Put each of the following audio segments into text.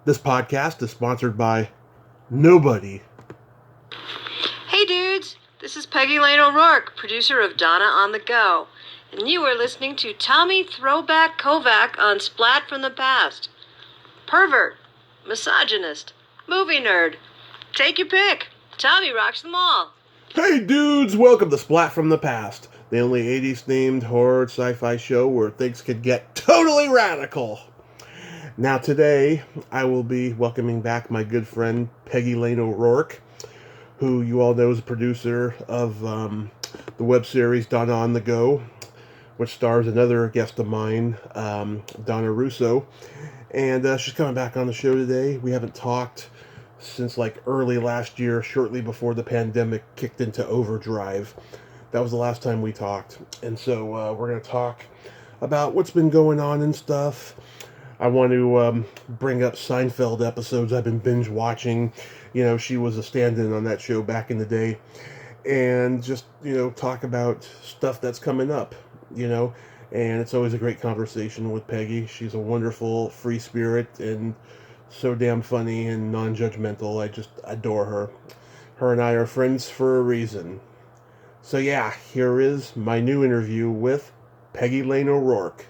This podcast is sponsored by nobody. Hey dudes, this is Peggy Lane O Rourke, producer of Donna on the Go, and you are listening to Tommy Throwback Kovac on Splat from the Past. Pervert, misogynist, movie nerd, take your pick. Tommy rocks them all. Hey dudes, welcome to Splat from the Past, the only 80s themed horror sci-fi show where things could get totally radical. Now today, I will be welcoming back my good friend Peggy Lane O Rourke, who you all know is a producer of the web series Donna on the Go, which stars another guest of mine, Donna Russo. And she's coming back on the show today. We haven't talked since like early last year, shortly before the pandemic kicked into overdrive. That was the last time we talked. And so we're going to talk about what's been going on and stuff. I want to bring up Seinfeld episodes I've been binge watching. You know, she was a stand-in on that show back in the day. And just, talk about stuff that's coming up, And it's always a great conversation with Peggy. She's a wonderful free spirit and so damn funny and non-judgmental. I just adore her. Her and I are friends for a reason. So yeah, here is my new interview with Peggy Lane O Rourke.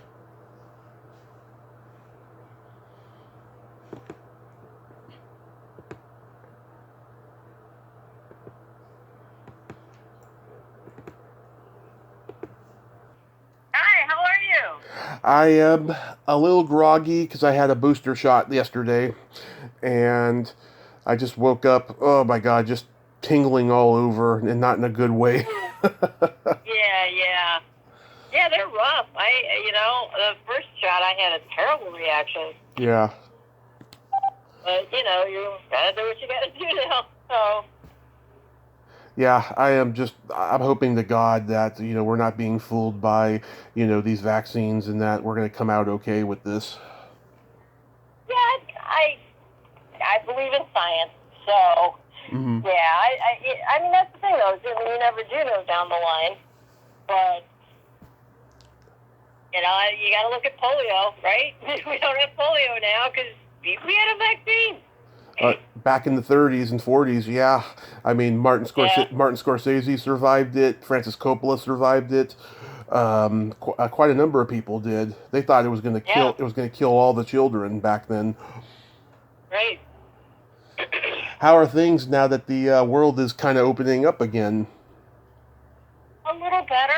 I am a little groggy because I had a booster shot yesterday, and I just woke up, oh my God, just tingling all over, and not in a good way. Yeah. Yeah, they're rough. The first shot I had a terrible reaction. Yeah. But, you gotta do what you gotta do now, so... Yeah, I'm hoping to God that, we're not being fooled by, these vaccines and that we're going to come out okay with this. Yeah, I believe in science, so, yeah, I mean, that's the thing, though, you never do know down the line, but, you got to look at polio, right? We don't have polio now because we had a vaccine. Back in the 30s and 40s, yeah. I mean, Martin Scorsese survived it. Francis Coppola survived it. Quite a number of people did. They thought it was going to kill. It was going to kill all the children back then. Right. How are things now that the world is kind of opening up again? A little better.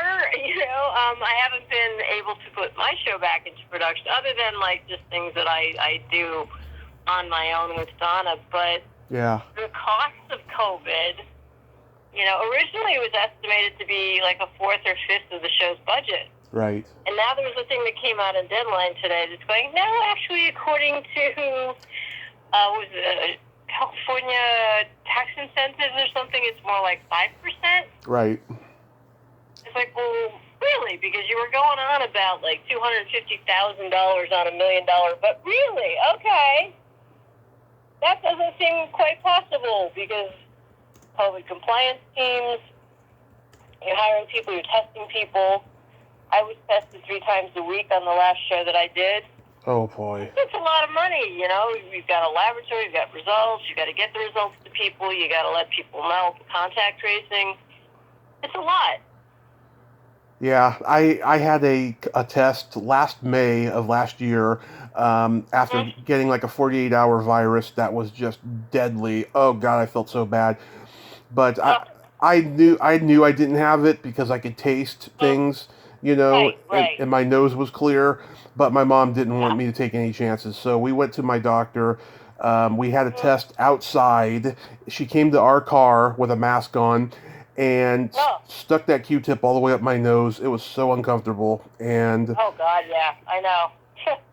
I haven't been able to put my show back into production, other than just things that I do on my own with Donna, but the cost of COVID, originally it was estimated to be like a fourth or fifth of the show's budget. Right. And now there's a thing that came out in Deadline today that's going, no, actually, according to, California tax incentives or something, it's more like 5%. Right. It's like, well, really? Because you were going on about like $250,000 on $1 million, but really? Okay. That doesn't seem quite possible because COVID compliance teams, you're hiring people, you're testing people. I was tested 3 times a week on the last show that I did. Oh, boy. It's a lot of money, You've got a laboratory, you've got results, you got to get the results to people, you got to let people know, contact tracing. It's a lot. Yeah, I had a test last May of last year after getting like a 48-hour virus that was just deadly. Oh God, I felt so bad. But I knew I didn't have it because I could taste things, Right. And my nose was clear. But my mom didn't want me to take any chances, so we went to my doctor. We had a test outside. She came to our car with a mask on and stuck that Q-tip all the way up my nose. It was so uncomfortable. And oh, God, yeah, I know.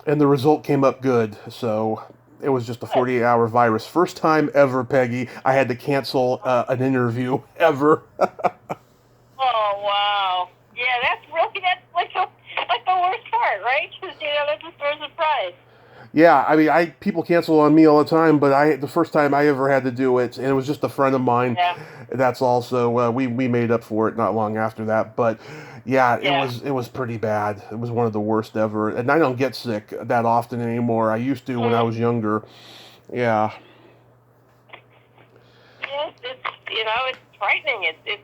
and the result came up good, so it was just a 48-hour virus. First time ever, Peggy, I had to cancel an interview ever. Oh, wow. Yeah, that's like the worst part, right? Because, that's a source of pride. Yeah, I mean, people cancel on me all the time, but the first time I ever had to do it, and it was just a friend of mine. Yeah. That's also we made up for it not long after that, but yeah, it was pretty bad. It was one of the worst ever, and I don't get sick that often anymore. I used to when I was younger, Yeah. It's frightening. It's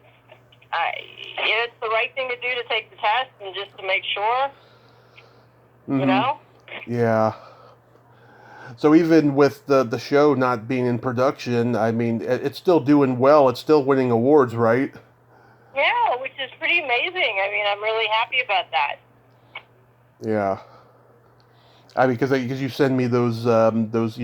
the right thing to do to take the test and just to make sure. Mm-hmm. Yeah. So even with the show not being in production, I mean, it's still doing well. It's still winning awards, right? Yeah, which is pretty amazing. I mean, I'm really happy about that. Yeah. I mean, because you send me those those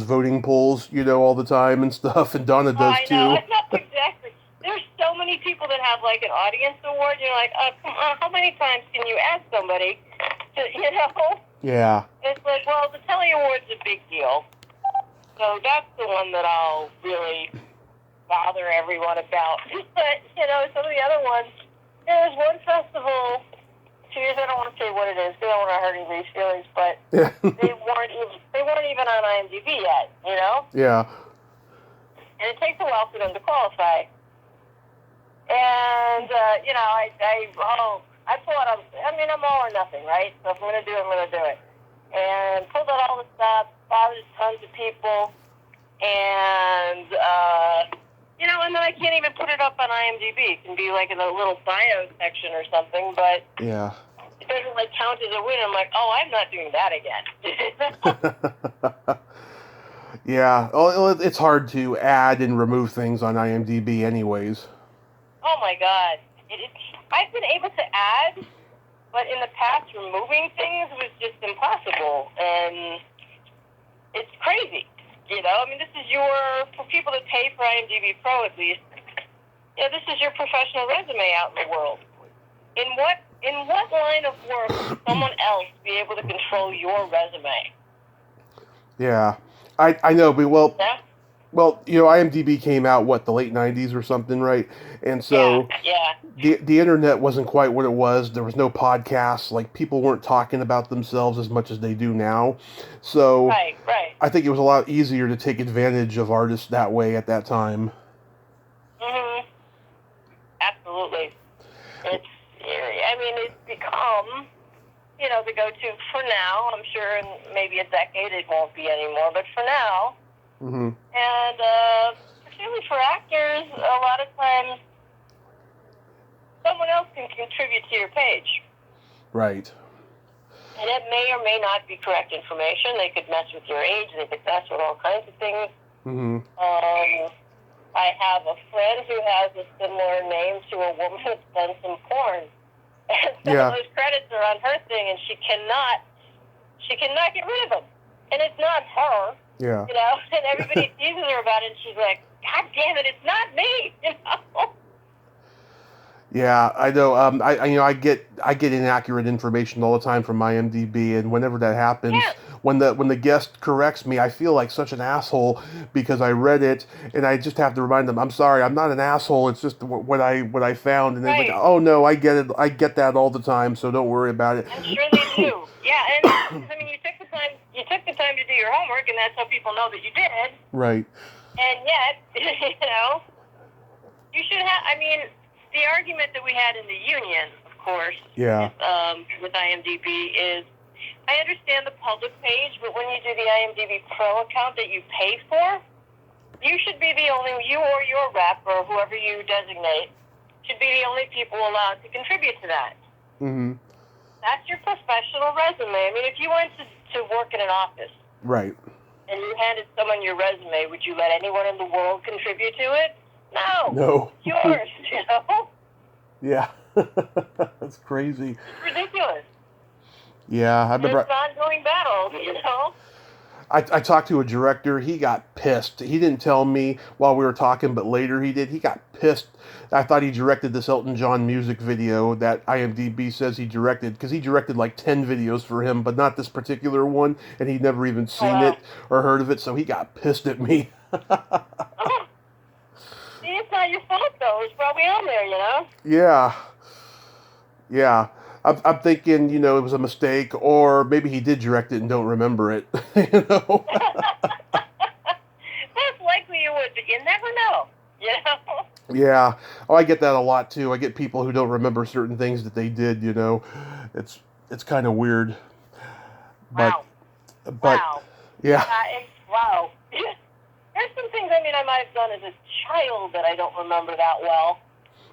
voting polls, all the time and stuff, and Donna does I know. too. Exactly. There's so many people that have like an audience award. You're like, come on, how many times can you ask somebody to, Yeah. It's like, well, the Telly Award's a big deal. So that's the one that I'll really bother everyone about. But, some of the other ones, there's one festival, I don't want to say what it is, because I don't want to hurt anybody's feelings, but Yeah. they weren't even on IMDb yet, Yeah. And it takes a while for them to qualify. And, I thought I'm all or nothing, right? So if I'm going to do it, I'm going to do it. And pulled out all the stuff, bothered tons of people, and, and then I can't even put it up on IMDb. It can be like in a little bio section or something, but Yeah. it doesn't count as a win. I'm like, oh, I'm not doing that again. Yeah. Oh, it's hard to add and remove things on IMDb, anyways. Oh my God, I've been able to add, but in the past, removing things was just impossible, and it's crazy. This is for people that pay for IMDb Pro at least. This is your professional resume out in the world. In what line of work would someone else be able to control your resume? Yeah, I know, but Yeah? well, IMDb came out the late '90s or something, right? And so yeah. the internet wasn't quite what it was. There was no podcasts. Like, people weren't talking about themselves as much as they do now. So Right. I think it was a lot easier to take advantage of artists that way at that time. Mhm. Absolutely. It's become, the go-to for now. I'm sure in maybe a decade it won't be anymore, but for now. Mm-hmm. And particularly for actors, a lot of times someone else can contribute to your page. Right. And it may or may not be correct information. They could mess with your age. They could mess with all kinds of things. Mm-hmm. I have a friend who has a similar name to a woman that's done some porn. And so those credits are on her thing, and she cannot get rid of them. And it's not her. Yeah. And everybody teases her about it, and she's like, God damn it, it's not me, Yeah, I know. I get inaccurate information all the time from IMDb, and whenever that happens, when the guest corrects me, I feel like such an asshole because I read it, and I just have to remind them, I'm sorry, I'm not an asshole. It's just what I found, and they're like, oh no, I get it. I get that all the time, so don't worry about it. I'm sure they do. Yeah, and you took the time to do your homework, and that's how people know that you did. Right. And yet, you should have. The argument that we had in the union, of course, with IMDb is, I understand the public page, but when you do the IMDb Pro account that you pay for, you should be you or your rep or whoever you designate should be the only people allowed to contribute to that. Mm-hmm. That's your professional resume. If you went to work in an office, right, and you handed someone your resume, would you let anyone in the world contribute to it? No. It's yours, Yeah. That's crazy. It's ridiculous. Yeah, I remember. It's an ongoing battle, I talked to a director. He got pissed. He didn't tell me while we were talking, but later he did. He got pissed. I thought he directed this Elton John music video that IMDb says he directed, because he directed like 10 videos for him, but not this particular one, and he'd never even seen it or heard of it, so he got pissed at me. See, it's not your fault, though. It's probably on there, Yeah. Yeah. I'm thinking, it was a mistake, or maybe he did direct it and don't remember it. That's likely you would, but you never know. Yeah. Oh, I get that a lot too. I get people who don't remember certain things that they did. It's kind of weird. But Wow. yeah. wow. There's some things, I mean, I might have done as a child that I don't remember that well.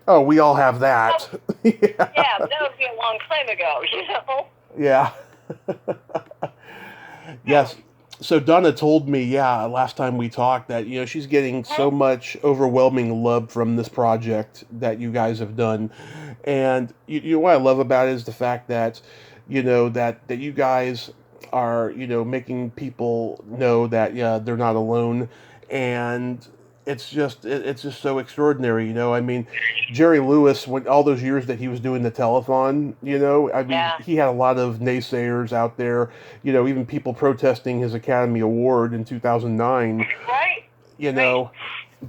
Oh, we all have that. Yeah, but that would be a long time ago, you know? Yeah. Yes. So Donna told me, yeah, last time we talked that, she's getting so much overwhelming love from this project that you guys have done. And what I love about it is the fact that, that you guys are, making people know that, yeah, they're not alone. And it's just so extraordinary, I mean, Jerry Lewis, when all those years that he was doing the telethon, I mean, Yeah. he had a lot of naysayers out there, even people protesting his Academy Award in 2009, Right. Right.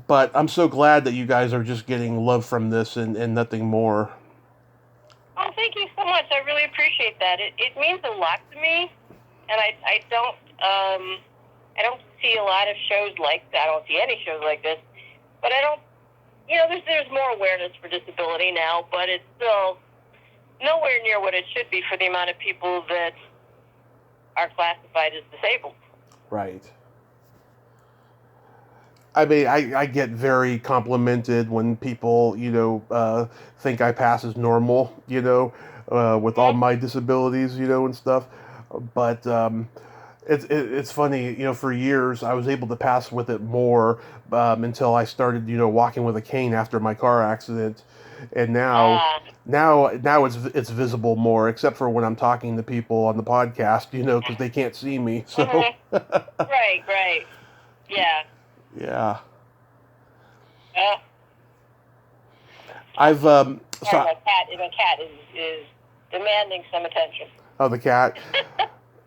But I'm so glad that you guys are just getting love from this and nothing more. Oh, thank you so much. I really appreciate that. It means a lot to me, and I don't see a lot of shows like that. I don't see any shows like this, but I don't, there's more awareness for disability now, but it's still nowhere near what it should be for the amount of people that are classified as disabled. Right. I mean, I get very complimented when people, think I pass as normal, with all my disabilities, and stuff. But it's funny, for years I was able to pass with it more until I started, walking with a cane after my car accident, and now it's visible more, except for when I'm talking to people on the podcast, because they can't see me. So Right, yeah. Yeah. I've so my cat is demanding some attention. Oh, the cat.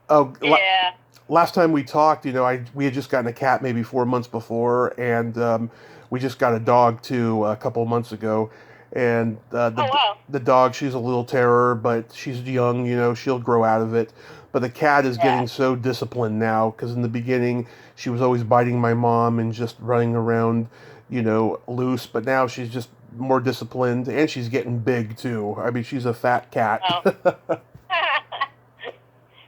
Oh, yeah. Last time we talked, we had just gotten a cat maybe 4 months before, and we just got a dog too a couple months ago. And the dog, she's a little terror, but she's young, she'll grow out of it. But the cat is getting so disciplined now, because in the beginning she was always biting my mom and just running around, loose. But now she's just more disciplined, and she's getting big too. I mean, she's a fat cat. Oh. Do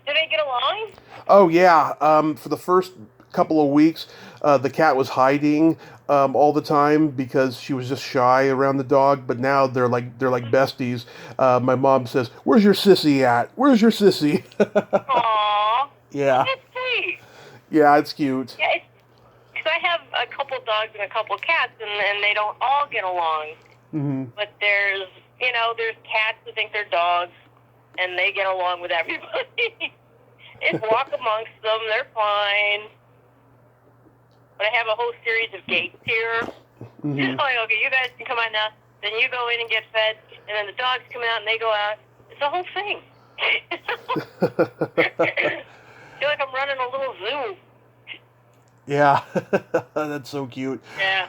they get along? Oh yeah. For the first couple of weeks, the cat was hiding all the time because she was just shy around the dog. But now they're like besties. My mom says, "Where's your sissy at? Where's your sissy?" Aww. Yeah. That's sweet. Yeah, it's cute. Yeah, because I have a couple dogs and a couple cats, and they don't all get along. Mm-hmm. But there's cats that think they're dogs, and they get along with everybody. Just walk amongst them, they're fine. But I have a whole series of gates here. Mm-hmm. Just like, okay, you guys can come out now, then you go in and get fed, and then the dogs come out and they go out. It's a whole thing. I feel like I'm running a little zoo. Yeah, that's so cute. Yeah.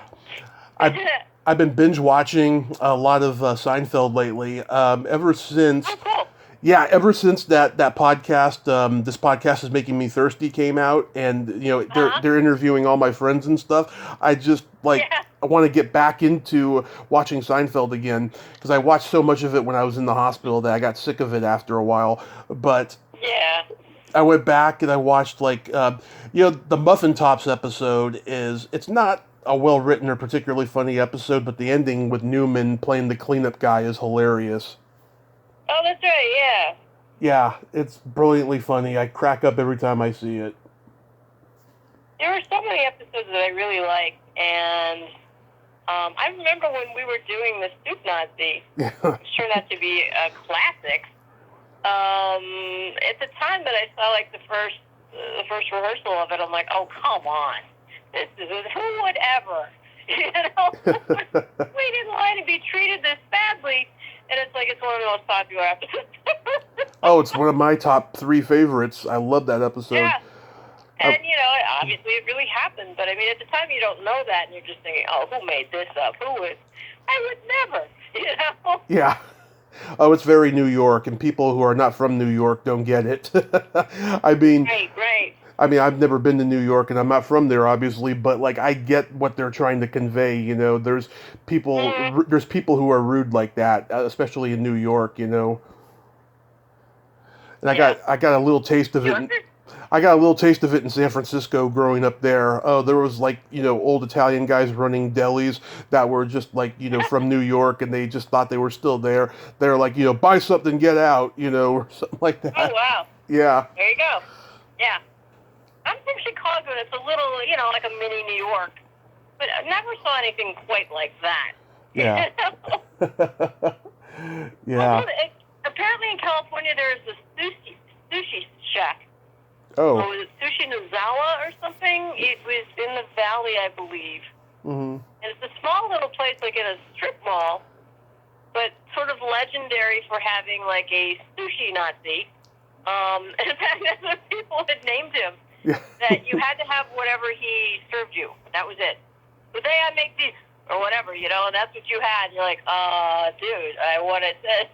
I've been binge watching a lot of Seinfeld lately. Ever since. Oh, cool. Yeah, ever since that podcast, This Podcast Is Making Me Thirsty came out, and they're interviewing all my friends and stuff. I just I want to get back into watching Seinfeld again, because I watched so much of it when I was in the hospital that I got sick of it after a while. But I went back and I watched the Muffin Tops episode. It's not a well written or particularly funny episode, but the ending with Newman playing the cleanup guy is hilarious. Oh, that's right, yeah. Yeah, it's brilliantly funny. I crack up every time I see it. There were so many episodes that I really liked, and I remember when we were doing the Stoop Nazi, which turned out to be a classic. At the time that I saw the first rehearsal of it, I'm like, oh, come on. Who would ever? Wait in line and be treated this badly. And it's one of the most popular episodes. Oh, it's one of my top 3 favorites. I love that episode. Yeah. And, obviously it really happened. But, I mean, at the time you don't know that. And you're just thinking, oh, who made this up? Who would? I would never, Yeah. Oh, it's very New York. And people who are not from New York don't get it. I mean... Right. I mean, I've never been to New York, and I'm not from there, obviously, but, I get what they're trying to convey, There's people who are rude like that, especially in New York, And I got a little taste of it. I got a little taste of it in San Francisco growing up there. Oh, there was like, old Italian guys running delis that were just like, from New York, and they just thought they were still there. They're like, buy something, get out, or something like that. Oh, wow. Yeah. There you go. Yeah. I'm from Chicago, and it's a little, like a mini New York. But I never saw anything quite like that. Yeah. Yeah. Well, apparently in California there's this sushi shack. Oh. Was it Sushi Nozawa or something? It was in the valley, I believe. Mm-hmm. And it's a small little place, like in a strip mall, but sort of legendary for having like a sushi Nazi. And in fact, that's what people had named him. Yeah. That you had to have whatever he served you. That was it. Today I make these, or whatever, and that's what you had. You're like, dude, I want it this,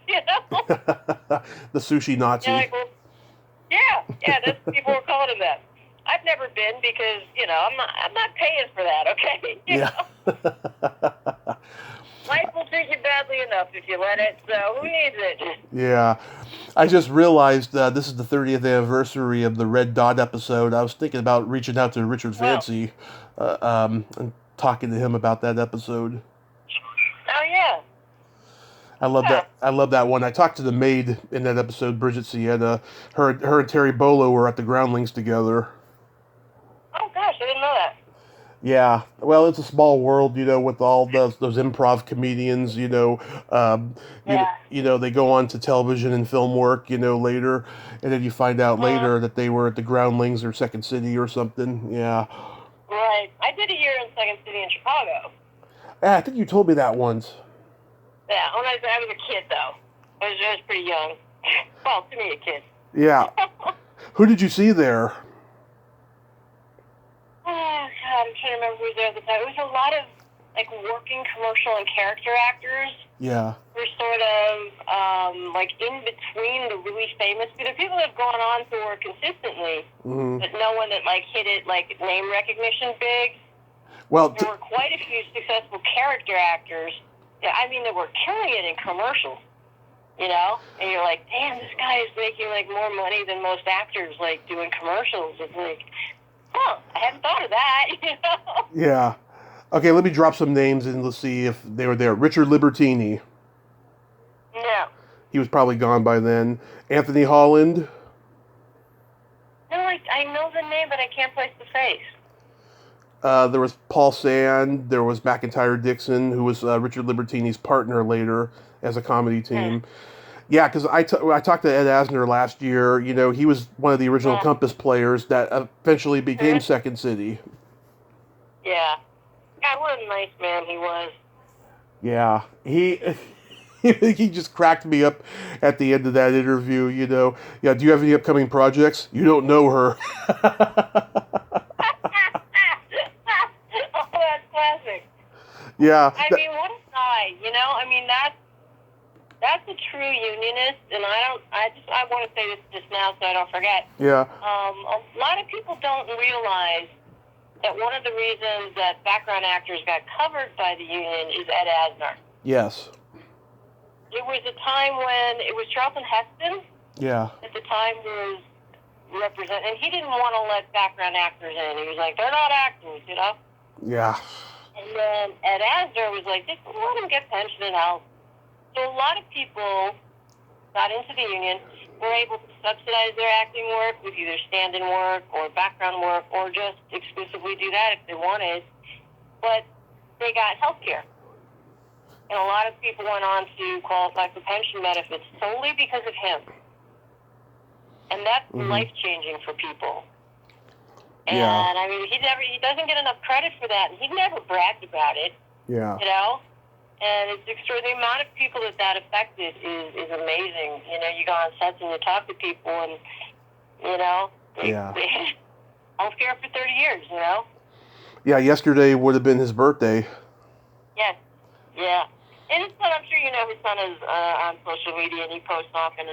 The sushi Nazi. You're like, well, yeah, that's what people were calling him that. I've never been because, I'm not paying for that, okay? Yeah. Life will treat you badly enough if you let it, so who needs it? Yeah. I just realized this is the 30th anniversary of the Red Dot episode. I was thinking about reaching out to Richard Fancy and talking to him about that episode. Oh, yeah. I love that. I love that one. I talked to the maid in that episode, Bridget Sienna. Her and Terry Bolo were at the Groundlings together. Oh, gosh, I didn't know that. Yeah, well, it's a small world, with all those improv comedians, they go on to television and film work, later, and then you find out later that they were at the Groundlings or Second City or something. Yeah. Right. I did a year in Second City in Chicago. Yeah, I think you told me that once. Yeah, when I was a kid, though. I was pretty young. Well, to me, a kid. Yeah. Who did you see there? Oh, God, I'm trying to remember who was there at the time. It was a lot of, like, working commercial and character actors. Yeah. Who were sort of, like, in between the really famous. There are people that have gone on to work consistently, but no one that, like, hit it, like, name recognition big. Well, there were quite a few successful character actors. Yeah, I mean, they were killing it in commercials, And you're like, damn, this guy is making, like, more money than most actors, like, doing commercials. It's like, I hadn't thought of that, Yeah. Okay, let me drop some names and let's see if they were there. Richard Libertini. No. He was probably gone by then. Anthony Holland. No, I know the name, but I can't place the face. There was Paul Sand. There was McIntyre Dixon, who was Richard Libertini's partner later as a comedy team. Yeah, because I talked to Ed Asner last year. He was one of the original Compass players that eventually became Second City. Yeah. God, what a nice man he was. Yeah. He just cracked me up at the end of that interview, Yeah, do you have any upcoming projects? You don't know her. Oh, that's classic. Yeah. I mean, what a guy, I mean, that's a true unionist, and I want to say this just now so I don't forget. Yeah. A lot of people don't realize that one of the reasons that background actors got covered by the union is Ed Asner. Yes. It was a time when it was Charlton Heston. Yeah. At the time was and he didn't want to let background actors in. He was like, they're not actors, Yeah. And then Ed Asner was like, just let them get pension and health. So a lot of people got into the union, were able to subsidize their acting work with either stand-in work or background work or just exclusively do that if they wanted. But they got health care. And a lot of people went on to qualify for pension benefits solely because of him. And that's life-changing for people. And, I mean, he doesn't get enough credit for that. And he never bragged about it. Yeah. And it's extraordinary. The amount of people that affected is amazing. You go on sets and you talk to people and, healthcare for 30 years, Yeah, yesterday would have been his birthday. Yes. Yeah. And his son, I'm sure his son is on social media and he posts often.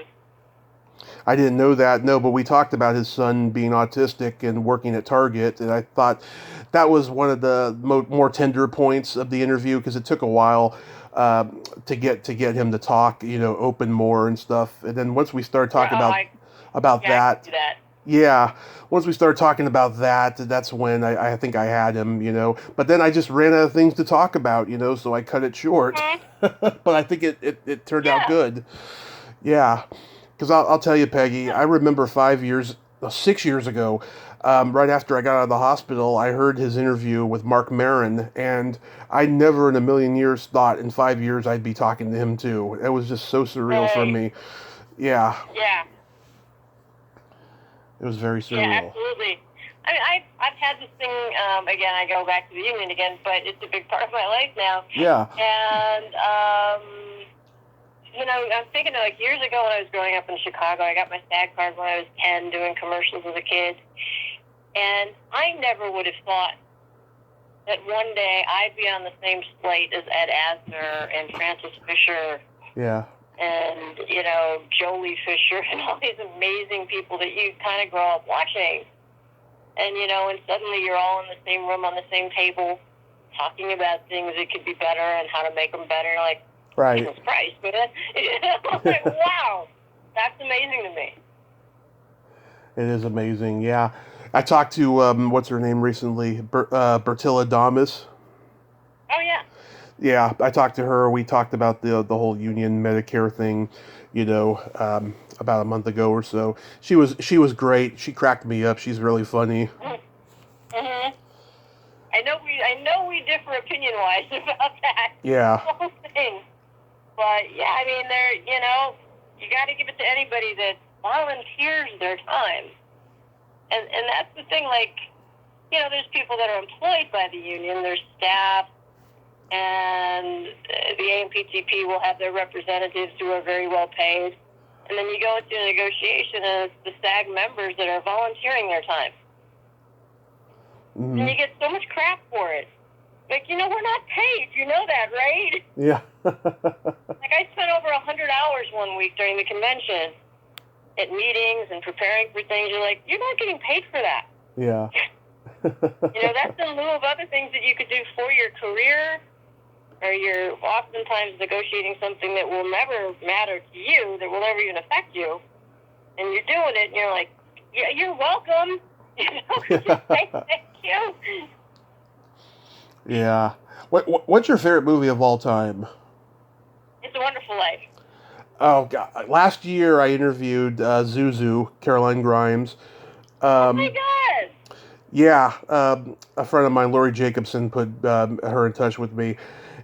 I didn't know that, no, but we talked about his son being autistic and working at Target, and I thought that was one of the more tender points of the interview because it took a while to get him to talk, open more and stuff. And then once we started talking about that, Yeah, once we started talking about that, that's when I think I had him, But then I just ran out of things to talk about, so I cut it short. Hmm? But I think it turned out Yeah. good. Yeah, because I'll tell you, Peggy, I remember 6 years ago, right after I got out of the hospital, I heard his interview with Mark Maron, and I never in a million years thought in 5 years I'd be talking to him too. It was just so surreal for Right. me. Yeah, Yeah. it was very Yeah, surreal. absolutely. I mean, I've had this thing, again, I go back to the union again, but it's a big part of my life now. Yeah. And, I'm thinking of, like, years ago when I was growing up in Chicago, I got my SAG card when I was 10 doing commercials as a kid. And I never would have thought that one day I'd be on the same slate as Ed Asner and Francis Fisher Yeah. and, Jolie Fisher and all these amazing people that you kind of grow up watching. And, and suddenly you're all in the same room on the same table talking about things that could be better and how to make them better. Like, Right. Jesus Christ. But like, wow, that's amazing to me. It is amazing, yeah. I talked to, what's her name recently? Bertilla Damas. Oh, yeah. Yeah, I talked to her. We talked about the whole union Medicare thing, about a month ago or so. She was great. She cracked me up. She's really funny. Mm-hmm. I know we differ opinion-wise about that Yeah. whole thing. But, yeah, I mean, you got to give it to anybody that volunteers their time. And that's the thing, like, there's people that are employed by the union, there's staff, and the AMPTP will have their representatives who are very well paid. And then you go into a negotiation, and it's the SAG members that are volunteering their time. Mm-hmm. And you get so much crap for it. Like, we're not paid. You know that, right? Yeah. Like, I spent over 100 hours one week during the convention at meetings and preparing for things. You're like, you're not getting paid for that. Yeah. That's in lieu of other things that you could do for your career, or you're oftentimes negotiating something that will never matter to you, that will never even affect you, and you're doing it, and you're like, yeah, you're welcome. Just say thank you. Yeah. What's your favorite movie of all time? It's a Wonderful Life. Oh God! Last year I interviewed Zuzu, Caroline Grimes. Oh my God! Yeah, a friend of mine, Lori Jacobson, put her in touch with me,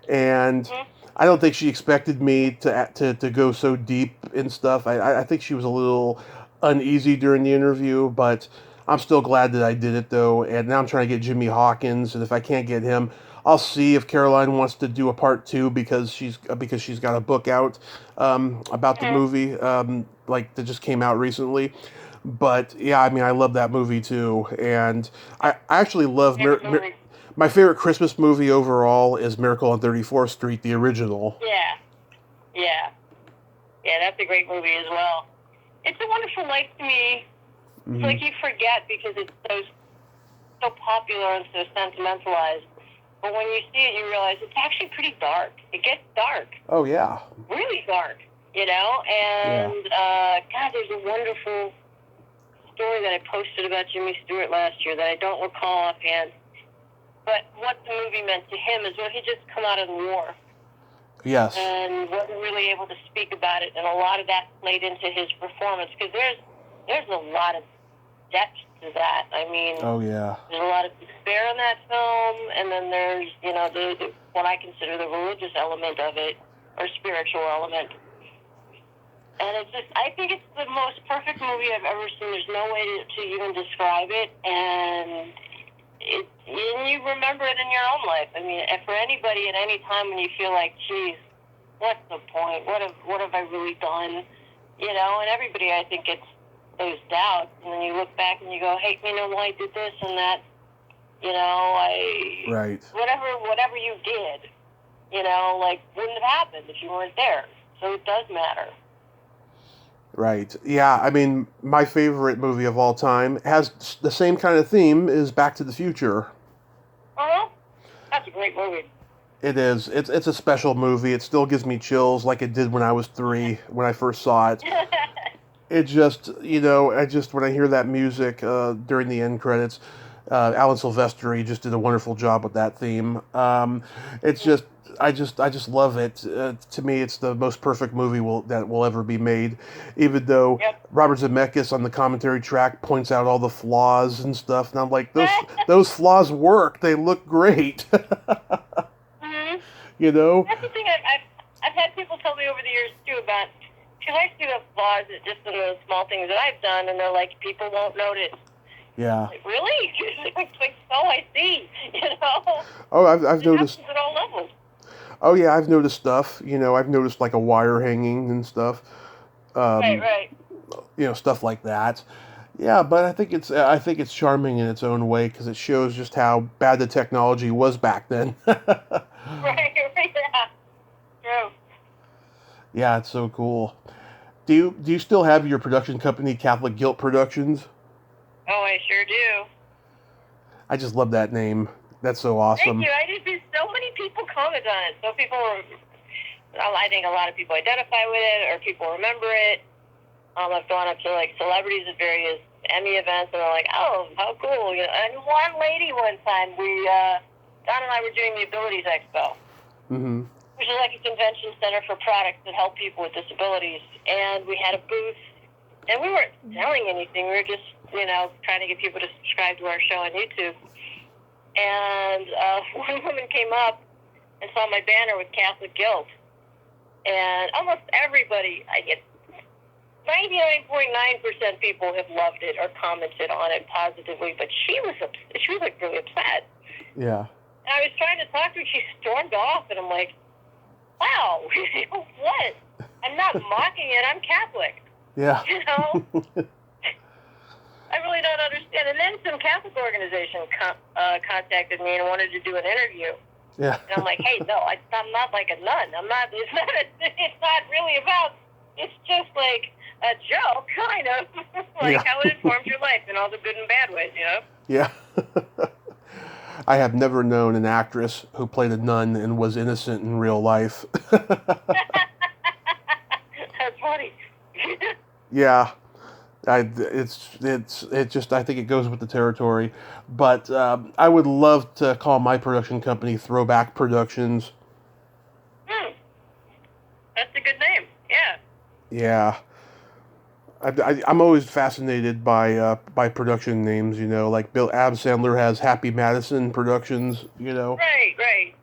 and I don't think she expected me to go so deep in stuff. I think she was a little uneasy during the interview, but I'm still glad that I did it though. And now I'm trying to get Jimmy Hawkins, and if I can't get him, I'll see if Caroline wants to do a part 2 because she's got a book out about the movie like that just came out recently. But yeah, I mean, I love that movie too, and I actually love my favorite Christmas movie overall is Miracle on 34th Street, the original. Yeah, that's a great movie as well. It's a Wonderful Life to me. Mm-hmm. It's like you forget because it's so popular and so sentimentalized. But when you see it, you realize it's actually pretty dark. It gets dark. Oh yeah. Really dark, And God, there's a wonderful story that I posted about Jimmy Stewart last year that I don't recall offhand. But what the movie meant to him is when he just come out of the war. Yes. And wasn't really able to speak about it, and a lot of that played into his performance because there's a lot of depth to that. I mean, oh yeah. There's a lot of despair in that film, and then there's the what I consider the religious element of it, or spiritual element. And it's just, I think it's the most perfect movie I've ever seen. There's no way to even describe it, and you remember it in your own life. I mean, for anybody at any time when you feel like, geez, what's the point? What have I really done? And everybody, I think, gets those doubts, and then you look back and you go, hey, I did this and that. Right. Whatever you did, wouldn't have happened if you weren't there. So it does matter. Right. Yeah, I mean, my favorite movie of all time has the same kind of theme as Back to the Future. Uh-huh. That's a great movie. It is. It's a special movie. It still gives me chills like it did when I was 3, when I first saw it. it just, when I hear that music during the end credits, Alan Silvestri just did a wonderful job with that theme. It's just, I just love it. To me, it's the most perfect movie that will ever be made. Even though Yep. Robert Zemeckis on the commentary track points out all the flaws and stuff, and I'm like, those flaws work. They look great. Mhm. You know? That's the thing I've had people tell me over the years too about. She likes to have flaws just in the small things that I've done, and they're like, people won't notice. Yeah. Like, really? It's like, so I see. Oh, I've it noticed. happens at all levels. Oh yeah, I've noticed stuff. I've noticed like a wire hanging and stuff. Right. Stuff like that. Yeah, but I think it's charming in its own way because it shows just how bad the technology was back then. Right. Yeah. True. Yeah, it's so cool. Do you still have your production company, Catholic Guilt Productions? Oh, I sure do. I just love that name. That's so Thank awesome. you. So many people comment on it. So people, I think a lot of people identify with it, or people remember it. I've gone up to like celebrities at various Emmy events, and they're like, "Oh, how cool!" And one lady one time, Don and I were doing the Abilities Expo, Mm-hmm. which is like a convention center for products that help people with disabilities. And we had a booth, and we weren't selling anything. We were just, trying to get people to subscribe to our show on YouTube. And one woman came up and saw my banner with Catholic Guilt. And almost everybody, I get 99.9% people have loved it or commented on it positively. But she was like really upset. Yeah. And I was trying to talk to her, she stormed off, and I'm like, wow, what? I'm not mocking it, I'm Catholic. Yeah. I really don't understand. And then some Catholic organization contacted me and wanted to do an interview. Yeah. And I'm like, hey, no, I'm not like a nun. It's not really about, it's just like a joke, kind of. Like how it informs your life in all the good and bad ways, Yeah. I have never known an actress who played a nun and was innocent in real life. That's funny. Yeah. I think it goes with the territory. But I would love to call my production company Throwback Productions. That's a good name. Yeah. Yeah. I'm always fascinated by production names, like Adam Sandler has Happy Madison Productions, Right.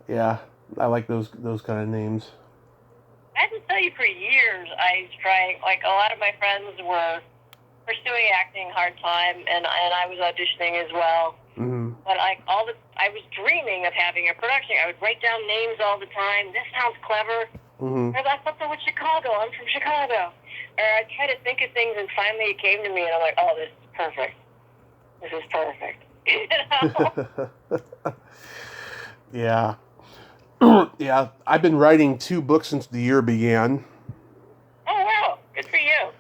Yeah, I like those kind of names. I have to tell you, for years, I was trying, like, a lot of my friends were pursuing acting hard time, and I was auditioning as well. Mm-hmm. But, like, I was dreaming of having a production. I would write down names all the time. This sounds clever. Mm-hmm. Or that's something with Chicago. I'm from Chicago. Or I'd try to think of things, and finally it came to me, and I'm like, oh, this is perfect. This is perfect. Yeah. Yeah, I've been writing 2 books since the year began. Oh, wow. Good for you.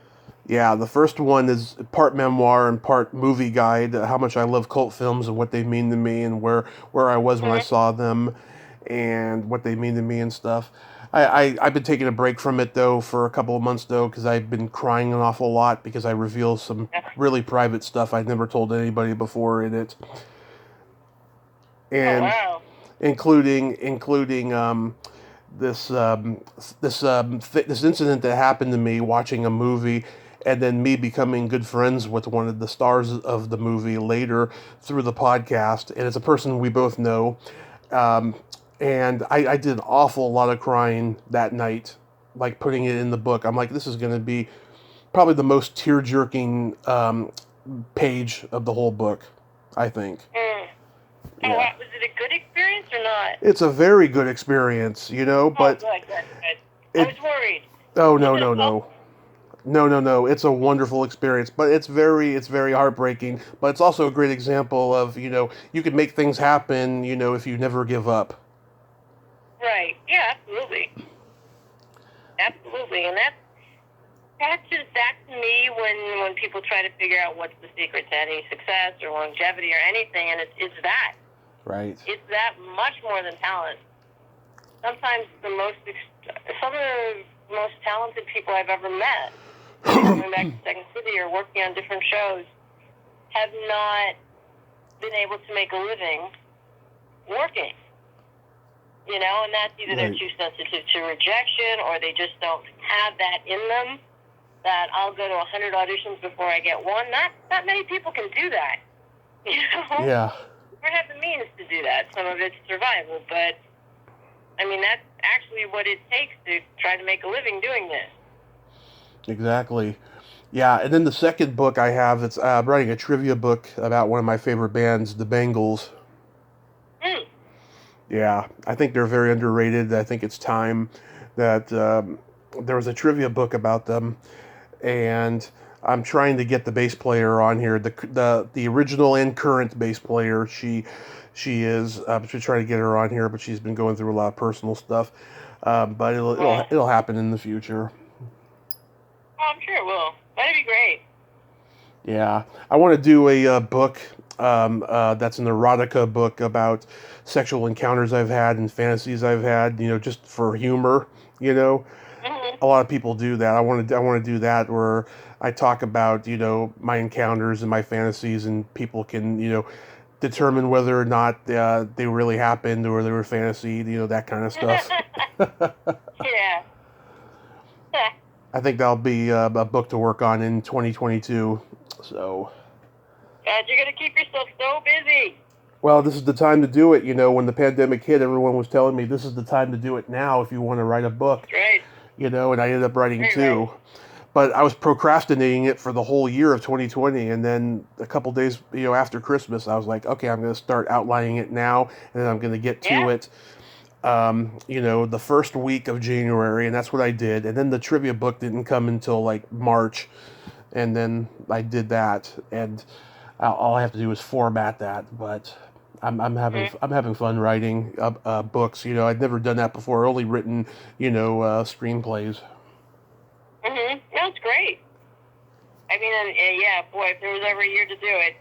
Yeah, the first one is part memoir and part movie guide, how much I love cult films and what they mean to me and where I was when I saw them and what they mean to me and stuff. I've been taking a break from it, though, for a couple of months, though, because I've been crying an awful lot because I reveal some really private stuff I'd never told anybody before in it. And including this incident that happened to me watching a movie, and then me becoming good friends with one of the stars of the movie later through the podcast, and it's a person we both know. And I did an awful lot of crying that night, like putting it in the book. I'm like, this is going to be probably the most tear-jerking page of the whole book, I think. Yeah. Was it a good experience or not? It's a very good experience, but... Oh, good. I was worried. Oh, no. It's a wonderful experience, but it's very heartbreaking, but it's also a great example of, you can make things happen, if you never give up. Right. Yeah, absolutely. Absolutely. And that's to me when people try to figure out what's the secret to any success or longevity or anything, and it's that. Right. It's that much more than talent. Sometimes some of the most talented people I've ever met coming back to Second City or working on different shows, have not been able to make a living working. You know, and that's either they're too sensitive to rejection or they just don't have that in them, that I'll go to 100 auditions before I get one. Not many people can do that. You know? Yeah. We have the means to do that. Some of it's survival, but I mean, that's actually what it takes to try to make a living doing this. Exactly. Yeah, and then the second book I have, it's I'm writing a trivia book about one of my favorite bands, the Bengals. Mm. Yeah, I think they're very underrated. I think it's time that there was a trivia book about them, and I'm trying to get the bass player on here, the original and current bass player. She is. I'm trying to get her on here, but she's been going through a lot of personal stuff. But it'll happen in the future. Oh, I'm sure it will. That'd be great. Yeah, I want to do a book that's an erotica book about sexual encounters I've had and fantasies I've had. You know, just for humor. You know, Mm-hmm. a lot of people do that. I want to do that where I talk about my encounters and my fantasies, and people can determine whether or not they really happened or they were fantasy. That kind of stuff. Yeah. I think that'll be a book to work on in 2022. So. God, you're gonna keep yourself so busy. Well, this is the time to do it. When the pandemic hit, everyone was telling me this is the time to do it now if you want to write a book. Right. And I ended up writing Right, two. right. But I was procrastinating it for the whole year of 2020, and then a couple days, after Christmas, I was like, okay, I'm going to start outlining it now, and then I'm going to get to it, the first week of January, and that's what I did. And then the trivia book didn't come until like March, and then I did that, and all I have to do is format that. But I'm having fun writing books. I'd never done that before. Only written screenplays. Mm-hmm. That's great. I mean, yeah, boy, if there was ever a year to do it.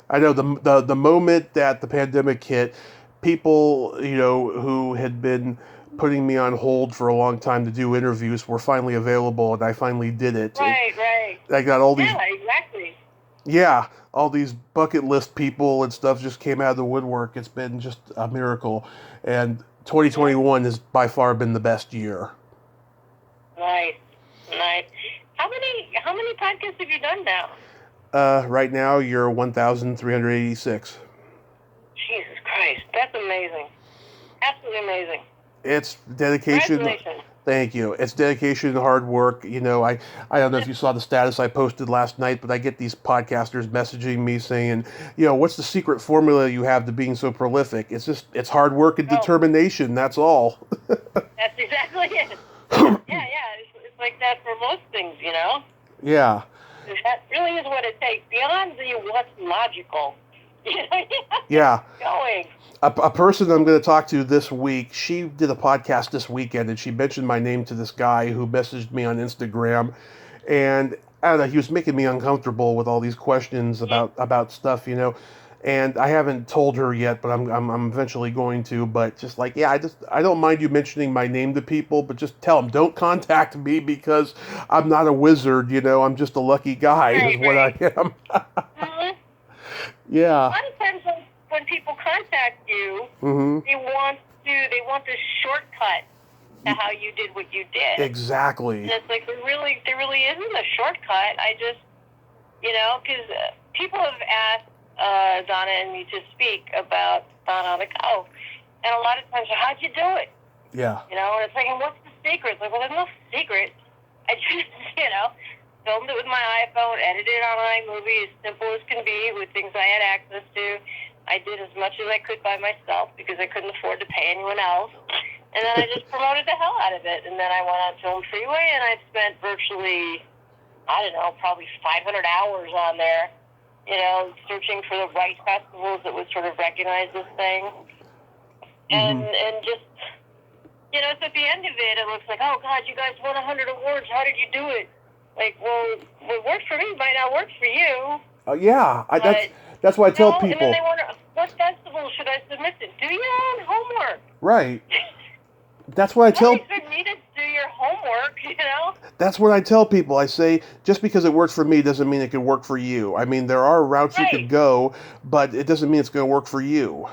I know the moment that the pandemic hit, people who had been putting me on hold for a long time to do interviews were finally available, and I finally did it. Right. I got all these. Yeah, exactly. Yeah, all these bucket list people and stuff just came out of the woodwork. It's been just a miracle, and 2021 has by far been the best year. Nice. How many podcasts have you done now? Right now, you're 1,386. Jesus Christ, that's amazing. Absolutely amazing. It's dedication. Congratulations. Thank you. It's dedication and hard work. I don't know if you saw the status I posted last night, but I get these podcasters messaging me saying, what's the secret formula you have to being so prolific? It's hard work and determination. That's all. That's exactly it. Yeah. It's like that for most things, Yeah. That really is what it takes. Beyond what's logical. Yeah. Going. A person I'm going to talk to this week, she did a podcast this weekend, and she mentioned my name to this guy who messaged me on Instagram, and I don't know, he was making me uncomfortable with all these questions about stuff, and I haven't told her yet, but I'm eventually going to. But just like, yeah, I don't mind you mentioning my name to people, but just tell them don't contact me because I'm not a wizard, I'm just a lucky guy is what I am. Mm-hmm. Yeah. A lot of times when people contact you, mm-hmm. they want the shortcut to how you did what you did. Exactly. And it's like there really isn't a shortcut. I just, because people have asked Donna and me to speak about Donna on the Go, and a lot of times, how'd you do it? Yeah. And it's like, and what's the secret? It's like, well, there's no secret. I just, filmed it with my iPhone, edited it on iMovie, as simple as can be, with things I had access to. I did as much as I could by myself because I couldn't afford to pay anyone else. And then I just promoted the hell out of it. And then I went on Film Freeway, and I've spent virtually, probably 500 hours on there, searching for the right festivals that would sort of recognize this thing. And just, so at the end of it, it looks like, oh, God, you guys won 100 awards. How did you do it? Like, well, what worked for me might not work for you. Yeah, that's why I tell people. And then they wonder, what festival should I submit to? Do your own homework. Right. That's what I Don't tell. expect me to do your homework, you know? That's what I tell people. I say, just because it works for me doesn't mean it can work for you. I mean, there are routes you could Right. go, but it doesn't mean it's going to work for you.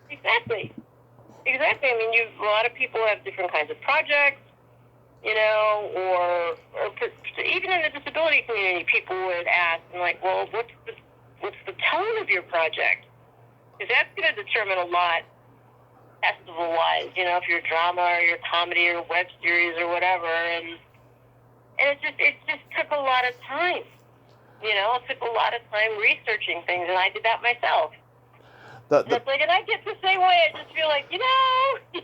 Exactly. Exactly. I mean, a lot of people have different kinds of projects, you know, or even in the disability community, people would ask, like, well, what's the tone of your project? Because that's going to determine a lot, festival-wise, you know, if you're drama or you're comedy or web series or whatever, and it just took a lot of time, you know, it took a lot of time researching things, and I did that myself. And I get the same way. I just feel like, you know,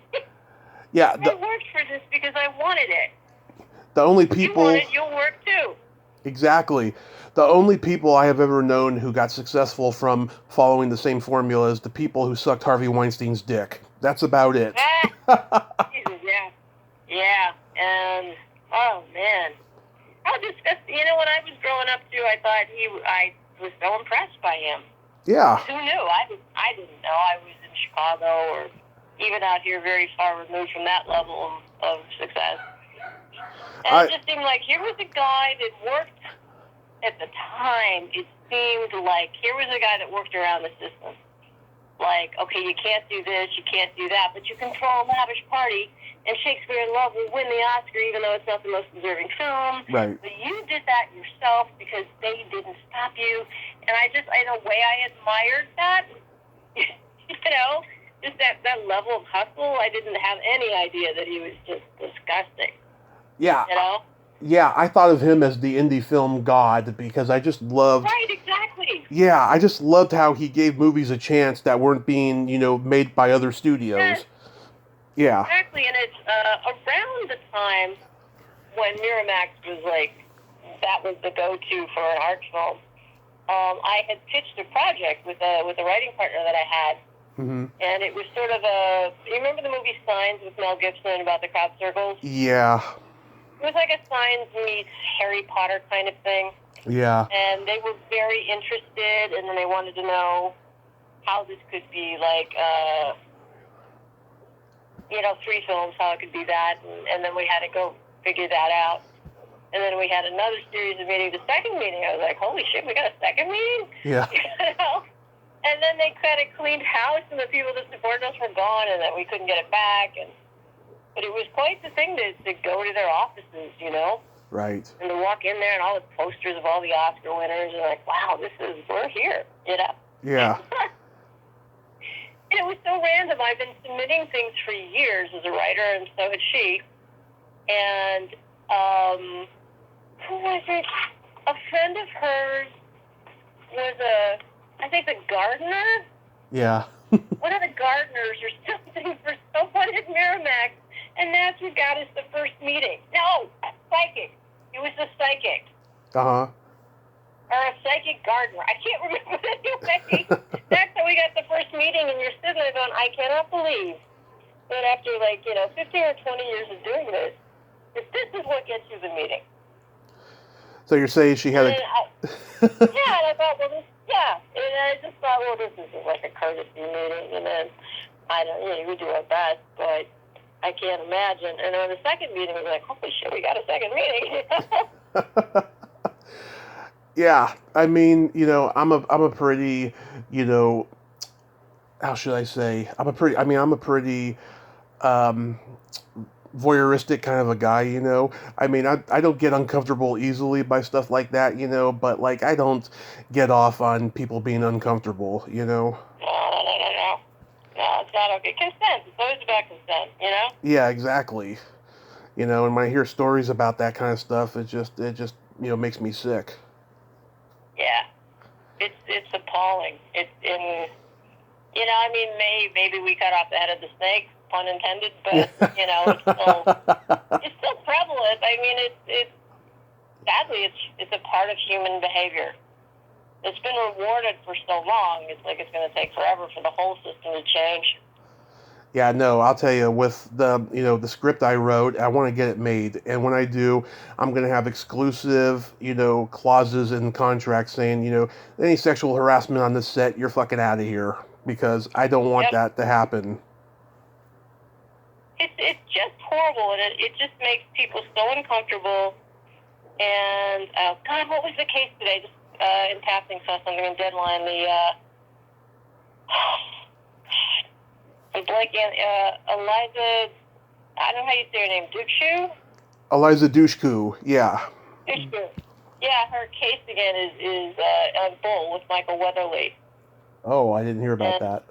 yeah, I worked for this because I wanted it. The only people... You want it, you'll work too. Exactly. The only people I have ever known who got successful from following the same formula is the people who sucked Harvey Weinstein's dick. That's about it. Jesus, yeah. Yeah. And, oh, man. How disgusting. You know, when I was growing up, too, I thought I was so impressed by him. Yeah. Who knew? I didn't know. I was in Chicago or even out here very far removed from that level of success. And it just seemed like here was a guy that worked at the time. It seemed like here was a guy that worked around the system. Like, okay, you can't do this, you can't do that, but you can throw a lavish party, and Shakespeare in Love will win the Oscar, even though it's not the most deserving film. Right. But you did that yourself because they didn't stop you. And in a way, I admired that. You know, just that level of hustle. I didn't have any idea that he was just disgusting. Yeah. You know? Yeah, I thought of him as the indie film god because I just loved... Right, exactly. Yeah, I just loved how he gave movies a chance that weren't being, made by other studios. Yes. Yeah. Exactly, and it's around the time when Miramax was like, that was the go-to for an art film. I had pitched a project with a writing partner that I had, and it was sort of you remember the movie Signs with Mel Gibson about the crop circles? Yeah. It was like a Signs meets Harry Potter kind of thing. Yeah. And they were very interested, and then they wanted to know how this could be like, 3 films, how it could be that, and then we had to go figure that out. And then we had another series of meetings. The second meeting, I was like, holy shit, we got a second meeting? Yeah. You know? And then they kind of cleaned house, and the people that supported us were gone, and then we couldn't get it back. But it was quite the thing to go to their offices, you know? Right. And to walk in there and all the posters of all the Oscar winners, and like, wow, we're here, you know? Yeah. And it was so random. I've been submitting things for years as a writer, and so had she. And, who was it? A friend of hers was I think the gardener? Yeah. One of the gardeners or something for someone at Miramax, and that's what got us the first meeting. No, psychic. It was the psychic. Uh-huh. Or a psychic gardener. I can't remember anyway. That's how we got the first meeting, and you're sitting there going, I cannot believe that after 15 or 20 years of doing this, that this is what gets you the meeting. So you're saying she had and I thought, well, and I just thought, well, this is like a courtesy meeting, and then, we do our best, but I can't imagine. And on the second meeting, we were like, holy shit, we got a second meeting. Yeah, I mean, I'm a pretty, how should I say? I'm a pretty voyeuristic kind of a guy, I mean, I don't get uncomfortable easily by stuff like that, but like I don't get off on people being uncomfortable, No, it's not okay. Consent. It's always about consent, Yeah, exactly. And when I hear stories about that kind of stuff, it just makes me sick. Yeah. It's appalling. Maybe we cut off the head of the snake, pun intended, but, it's still prevalent. I mean, sadly, it's a part of human behavior. It's been rewarded for so long, it's like it's going to take forever for the whole system to change. Yeah, no, I'll tell you, with the script I wrote, I want to get it made. And when I do, I'm going to have exclusive, clauses in contracts saying, any sexual harassment on this set, you're fucking out of here. Because I don't want that to happen. it's just horrible, and it just makes people so uncomfortable. And God, what was the case today? Just in passing, saw something in Deadline. The blanking Eliza. I don't know how you say her name. Dushku. Eliza Dushku. Yeah. Dushku. Yeah, her case again is on Bull with Michael Weatherly. Oh, I didn't hear about that.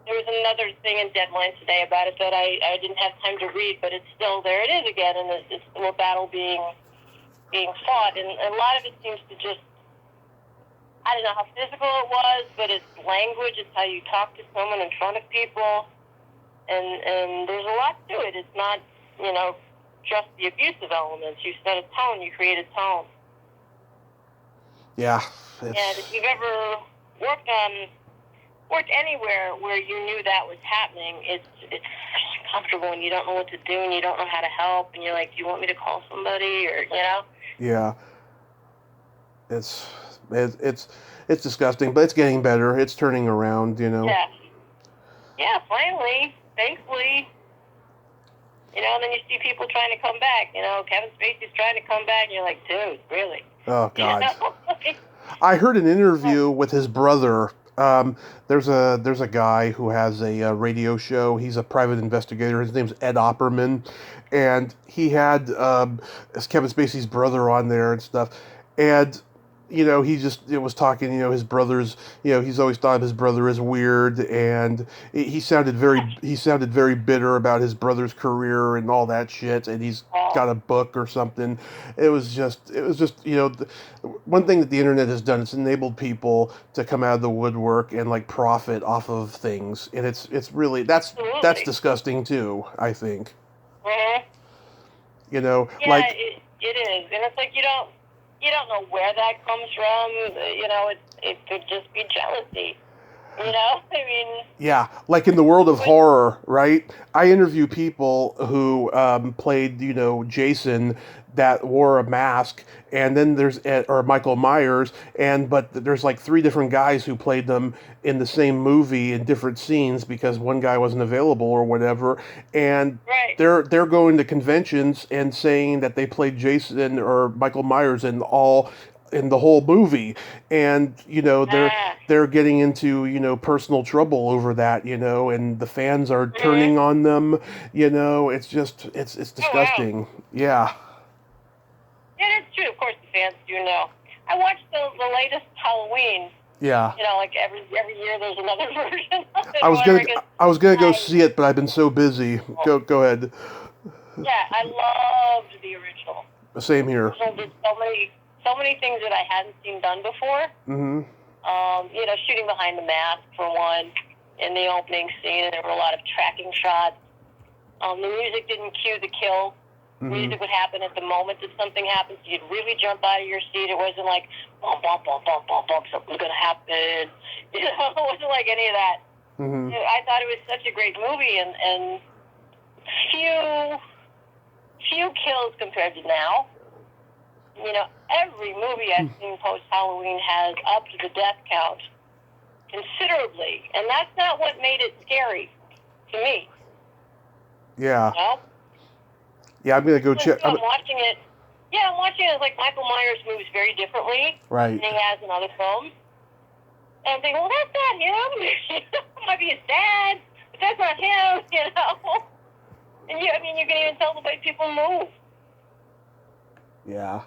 There was another thing in Deadline today about it that I didn't have time to read, but it's still there. It is again, and it's still a battle being fought, and a lot of it seems to just, I don't know how physical it was, but it's language, it's how you talk to someone in front of people, and there's a lot to it. It's not, just the abusive elements. You set a tone, you create a tone. Yeah. And if you've ever worked anywhere where you knew that was happening, it's uncomfortable, and you don't know what to do, and you don't know how to help, and you're like, do you want me to call somebody, or, Yeah. It's disgusting, but it's getting better. It's turning around, Yeah. Yeah, finally, thankfully. And then you see people trying to come back. Kevin Spacey's trying to come back, and you're like, dude, really? Oh, God. I heard an interview with his brother. There's a guy who has a radio show. He's a private investigator. His name's Ed Opperman, and he had Kevin Spacey's brother on there and stuff. And it was talking. His brother's. He's always thought his brother is weird, and he sounded very bitter about his brother's career and all that shit. And he's got a book or something. It was just one thing that the internet has done. It's enabled people to come out of the woodwork and like profit off of things, and it's really that's disgusting too. I think. Mm-hmm. Yeah, it is, and it's like you don't know where that comes from. It could just be jealousy. Yeah, like in the world of horror, right? I interview people who played, Jason, that wore a mask, and then or Michael Myers, but there's like 3 different guys who played them in the same movie in different scenes because one guy wasn't available or whatever, and right. they're going to conventions and saying that they played Jason or Michael Myers in the whole movie, and they're getting into personal trouble over that, and the fans are turning on them. It's just it's disgusting. Oh, wow. Yeah. Yeah, it's true. Of course, the fans do know. I watched the latest Halloween. Yeah. Like every year there's another version of it. I was gonna go see it, but I've been so busy. Go ahead. Yeah, I loved the original. Same here. So did so many things that I hadn't seen done before. Mm-hmm. Shooting behind the mask for one, in the opening scene, there were a lot of tracking shots. The music didn't cue the kill. Mm-hmm. Music would happen at the moment that something happens. You'd really jump out of your seat. It wasn't like, bump, bump, bump, bump, bump, bump, something's going to happen. It wasn't like any of that. Mm-hmm. I thought it was such a great movie, and few kills compared to now. Every movie I've seen post-Halloween has upped the death count considerably, and that's not what made it scary to me. Yeah. Yeah, I'm gonna go check. I'm watching it. Yeah, I'm watching it like Michael Myers moves very differently than he has in other films. And I'm thinking, well, that's not him. It might be his dad, but that's not him, And you can even tell the way people move. Yeah.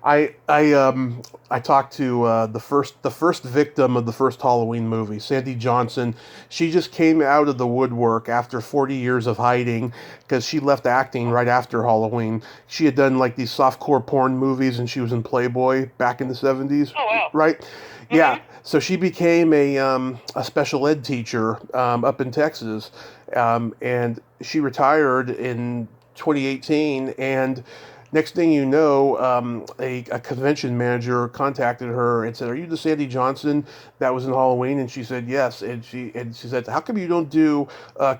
I talked to the first victim of the first Halloween movie, Sandy Johnson. She just came out of the woodwork after 40 years of hiding because she left acting right after Halloween. She had done like these softcore porn movies, and she was in Playboy back in the 70s. Oh, wow. Right? Mm-hmm. Yeah. So she became a special ed teacher up in Texas, and she retired in 2018, and next thing you know, a convention manager contacted her and said, "Are you the Sandy Johnson that was in Halloween?" And she said, "Yes." And she said, "How come you don't do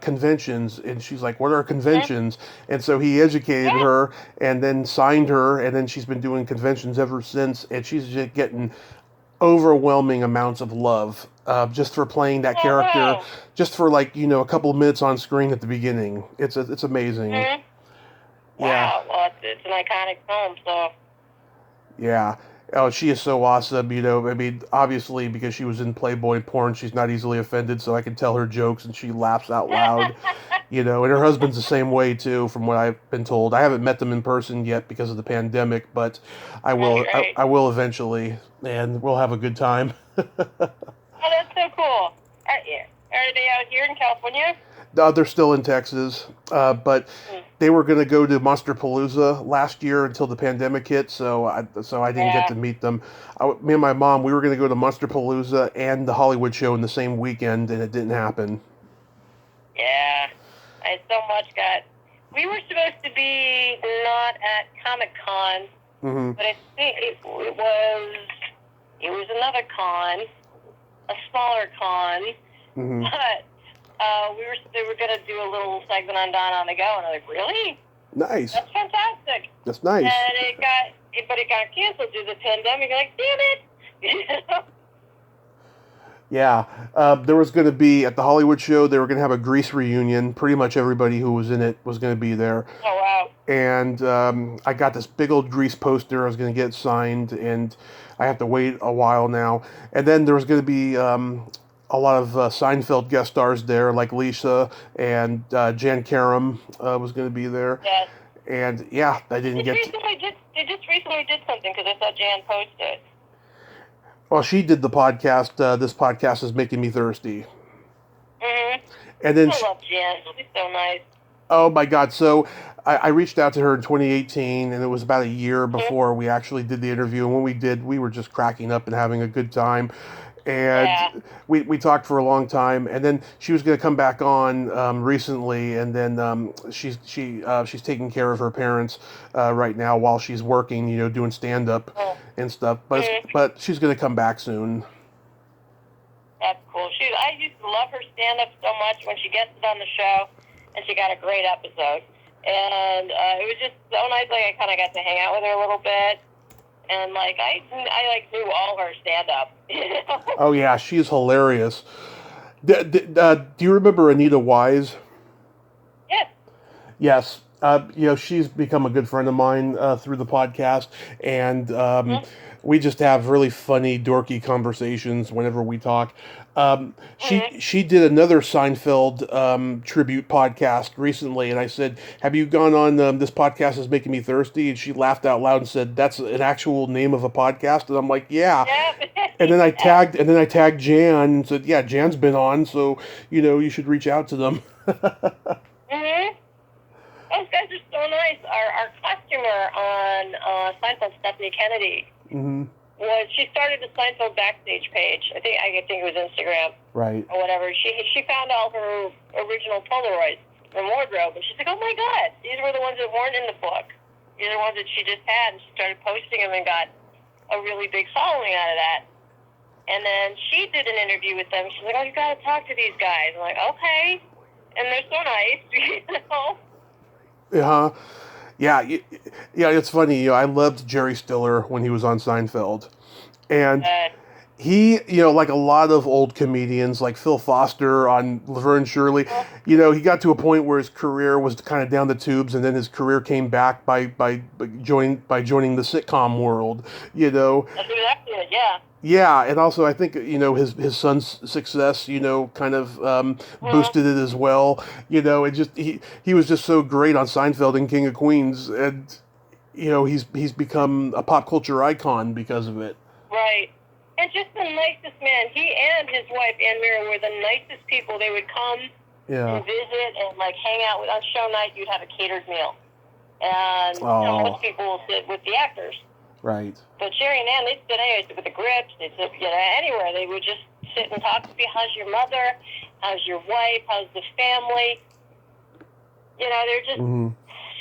conventions?" And she's like, "What are conventions?" And so he educated her and then signed her, and then she's been doing conventions ever since. And she's just getting overwhelming amounts of love just for playing that Oh, character, wow. just for like a couple of minutes on screen at the beginning. It's amazing. Mhm. Yeah, Wow. Well, it's an iconic film, so. yeah. Oh, she is so awesome. I mean, obviously because she was in Playboy porn, she's not easily offended, so I can tell her jokes and she laughs out loud. And her husband's the same way too, from what I've been told. I haven't met them in person yet because of the pandemic, but I That's will. great. I will eventually, and we'll have a good time. Oh, that's so cool. Are they out here in California? They're still in Texas, but they were going to go to Monsterpalooza last year until the pandemic hit, so I didn't get Yeah. to meet them. Me and my mom, we were going to go to Monsterpalooza and the Hollywood show in the same weekend, and it didn't happen. Yeah. I so much got. We were supposed to be not at Comic Con, Mm-hmm. but I think it was another con, a smaller con, Mm-hmm. but they were gonna do a little segment on Don on the Go, and I'm like, really? Nice. That's fantastic. That's nice. And it got canceled due to the pandemic. Like, damn it. Yeah, there was going to be at the Hollywood show. They were going to have a Grease reunion. Pretty much everybody who was in it was going to be there. Oh wow. And I got this big old Grease poster. I was going to get signed, and I have to wait a while now. And then there was going to be a lot of Seinfeld guest stars there, like Lisa and Jan Karam was going to be there. Yes. And yeah, I didn't get. They just recently did something because I saw Jan post it. Well, she did the podcast. This podcast is making me thirsty. Mhm. And then I love Jan. She's so nice. oh my God! So I reached out to her in 2018, and it was about a year before we actually did the interview. And when we did, we were just cracking up and having a good time. And Yeah. we talked for a long time, and then she was going to come back on recently, and then she's taking care of her parents right now while she's working, doing stand up and stuff. But she's going to come back soon. That's cool. I used to love her stand up so much when she gets it on the show, and she got a great episode. And it was just so nice. Like I kind of got to hang out with her a little bit, and like I knew all her stand up. Oh yeah, she's hilarious. Do you remember Anita Wise? Yes. Yes. She's become a good friend of mine through the podcast, and we just have really funny, dorky conversations whenever we talk. She did another Seinfeld tribute podcast recently, and I said, "Have you gone on this podcast is making me thirsty?" And she laughed out loud and said, "That's an actual name of a podcast." And I'm like, "Yeah." Yep. And then I tagged Jan and said, "Yeah, Jan's been on, so you should reach out to them." Mhm. Those guys are so nice. Our costumer on Seinfeld, Stephanie Kennedy, Mm-hmm. she started a Seinfeld backstage page. I think it was Instagram Right. or whatever. She found all her original Polaroids from wardrobe, and she's like, "Oh my God, these were the ones that weren't in the book. These are the ones that she just had." And she started posting them and got a really big following out of that. And then she did an interview with them. She's like, "Oh, you got to talk to these guys." I'm like, "Okay," and they're so nice, Yeah, yeah. It's funny. I loved Jerry Stiller when he was on Seinfeld, and he, like a lot of old comedians, like Phil Foster on Laverne and Shirley, he got to a point where his career was kind of down the tubes, and then his career came back by joining the sitcom world. That's exactly it. Yeah. Yeah, and also I think his son's success kind of boosted it as well. It just he was just so great on Seinfeld and King of Queens, and he's become a pop culture icon because of it. Right. And just the nicest man. He and his wife Ann Mira were the nicest people. They would come and visit and like hang out on show night. You'd have a catered meal, and most people will sit with the actors. Right. But Sherry and Ann, they'd sit anyway, with the grips, they'd sit, anywhere. They would just sit and talk to you. How's your mother? How's your wife? How's the family? They're just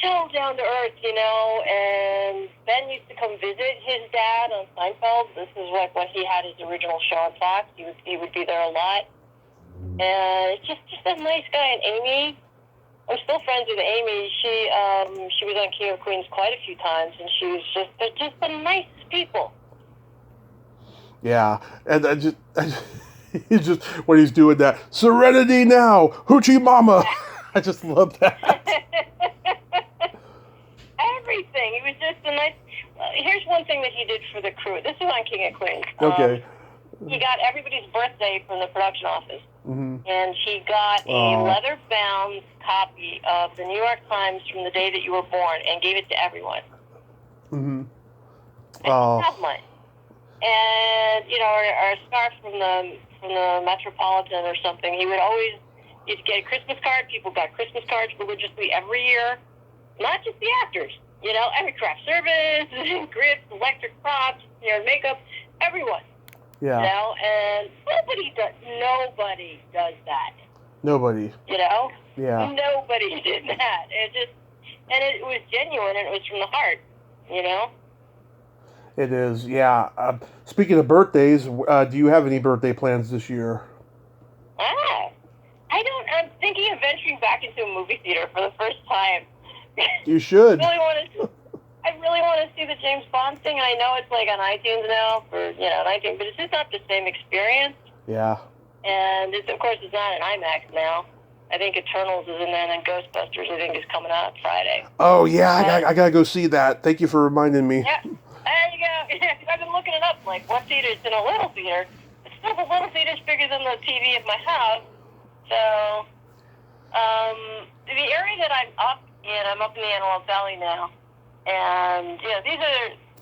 so down to earth, and Ben used to come visit his dad on Seinfeld. This is like when he had his original show on Fox. He would be there a lot. And just a nice guy. And Amy, I'm still friends with Amy. She was on King of Queens quite a few times, and they're just the nicest people. Yeah, and he's just when he's doing that Serenity now, Hoochie Mama. I just love that. Everything. He was just a nice. Here's one thing that he did for the crew. This is on King of Queens. Okay. He got everybody's birthday from the production office, and he got a Oh. leather-bound copy of the New York Times from the day that you were born, and gave it to everyone. Mm-hmm. Oh. Have mine. And or a scarf from the Metropolitan or something. He would always you'd get a Christmas card. People got Christmas cards religiously every year. Not just the actors, every craft service, grips, electric props, makeup, everyone. Yeah. And nobody does that. Nobody. Yeah. Nobody did that. It was genuine and it was from the heart, It is, yeah. Speaking of birthdays, do you have any birthday plans this year? I'm thinking of venturing back into a movie theater for the first time. You should. I really want to see the James Bond thing. I know it's like on iTunes now for 19, but it's just not the same experience. Yeah. And of course it's not in IMAX now. I think Eternals is in there, and then Ghostbusters I think is coming out Friday. Oh yeah, I gotta go see that. Thank you for reminding me. Yeah, there you go. I've been looking it up. Like what theater? It's in a little theater. It's still the little theater's bigger than the TV of my house. So, the area that I'm up in the Antelope Valley now, and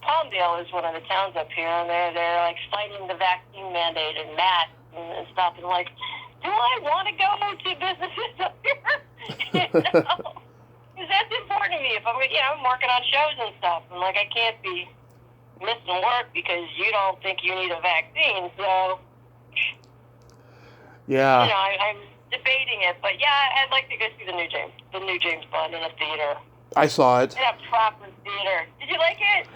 Palmdale is one of the towns up here, and they're like fighting the vaccine mandate and masks and stuff, and like, do I want to go to businesses up here? Because that's important to me. If I'm working on shows and stuff, and like I can't be missing work because you don't think you need a vaccine, so. Yeah. I'm debating it, but yeah, I'd like to go see the new James Bond in a theater. I saw it. In a proper theater. Did you like it?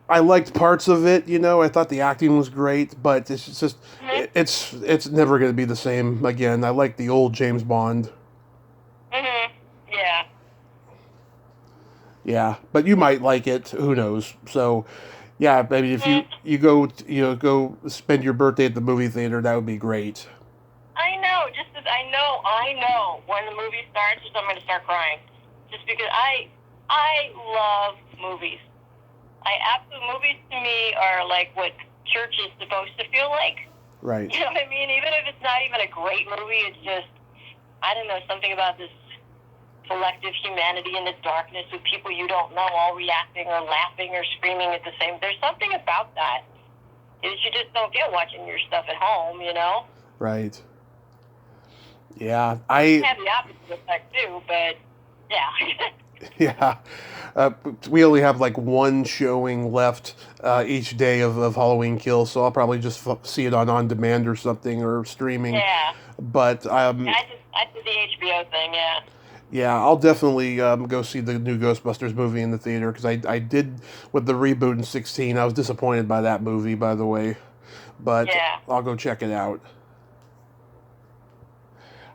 I liked parts of it. I thought the acting was great, but it's just it's never going to be the same again. I like the old James Bond. Yeah. Yeah, but you might like it. Who knows? So, yeah, maybe if you go spend your birthday at the movie theater, that would be great. I know. I know. When the movie starts, I'm going to start crying, just because I love movies. Movies to me are like what church is supposed to feel like. Right. You know what I mean? Even if it's not even a great movie, it's just, I don't know, something about this collective humanity in the darkness with people you don't know all reacting or laughing or screaming at the same. There's something about that that you just don't get watching your stuff at home, Right. Yeah, I have the opposite effect too, but yeah. Yeah. We only have like one showing left each day of Halloween Kills, so I'll probably just see it on demand or something or streaming. Yeah. But I did the HBO thing, yeah. Yeah, I'll definitely go see the new Ghostbusters movie in the theater, because I did with the reboot in 2016. I was disappointed by that movie, by the way. But yeah. I'll go check it out.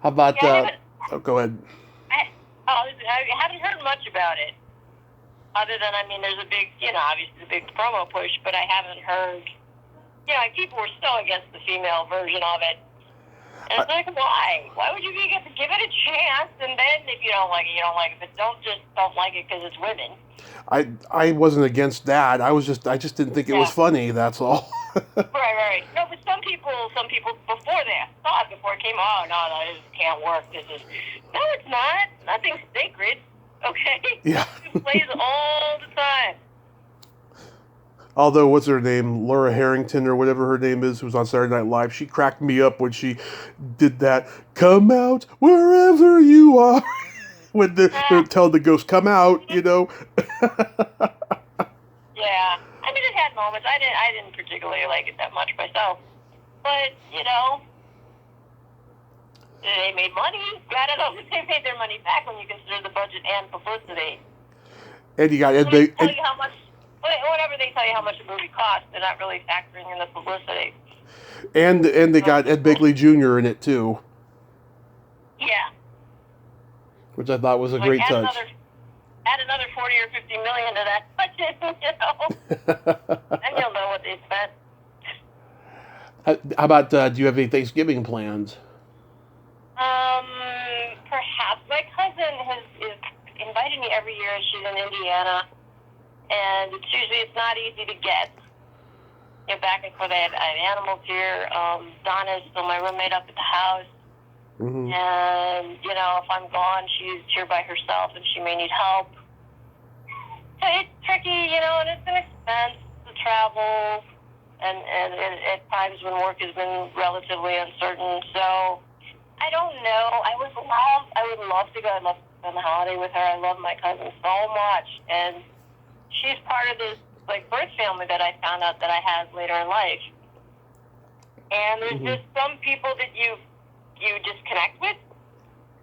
How about... go ahead. I haven't heard much about it. Other than, there's a big, obviously a big promo push, but I haven't heard... people were still against the female version of it. And it's like, why? Why would you give it a chance? And then if you don't like it, you don't like it. But don't like it because it's women. I wasn't against that. I just didn't think it was funny. That's all. Right. No, but some people before they saw it before it came. Oh no, this can't work. No, it's not. Nothing's sacred. Okay. Yeah. It plays all the time. Although, what's her name? Laura Harrington or whatever her name is, who was on Saturday Night Live. She cracked me up when she did that. Come out wherever you are. When they're telling the ghost, come out, Yeah. It had moments. I didn't particularly like it that much myself. But, they made money. I don't know if they made their money back when you consider the budget and publicity. And you got Ed Begley. Whenever they tell you how much a movie costs, they're not really factoring in the publicity. And they got Ed Begley Jr. in it, too. Yeah. Which I thought was a great touch. Add another 40 or 50 million to that budget, and you'll know what they spent. How about, do you have any Thanksgiving plans? Perhaps my cousin is inviting me every year. She's in Indiana, and it's not easy to get. Back and forth. I have animals here. Donna is still my roommate up at the house. Mm-hmm. And, if I'm gone, she's here by herself and she may need help. So it's tricky, and it's an expense to travel. And at times when work has been relatively uncertain. So I don't know. I would love to go. I'd love to spend the holiday with her. I love my cousin so much. And she's part of this birth family that I found out that I had later in life. And there's just some people that you just connect with,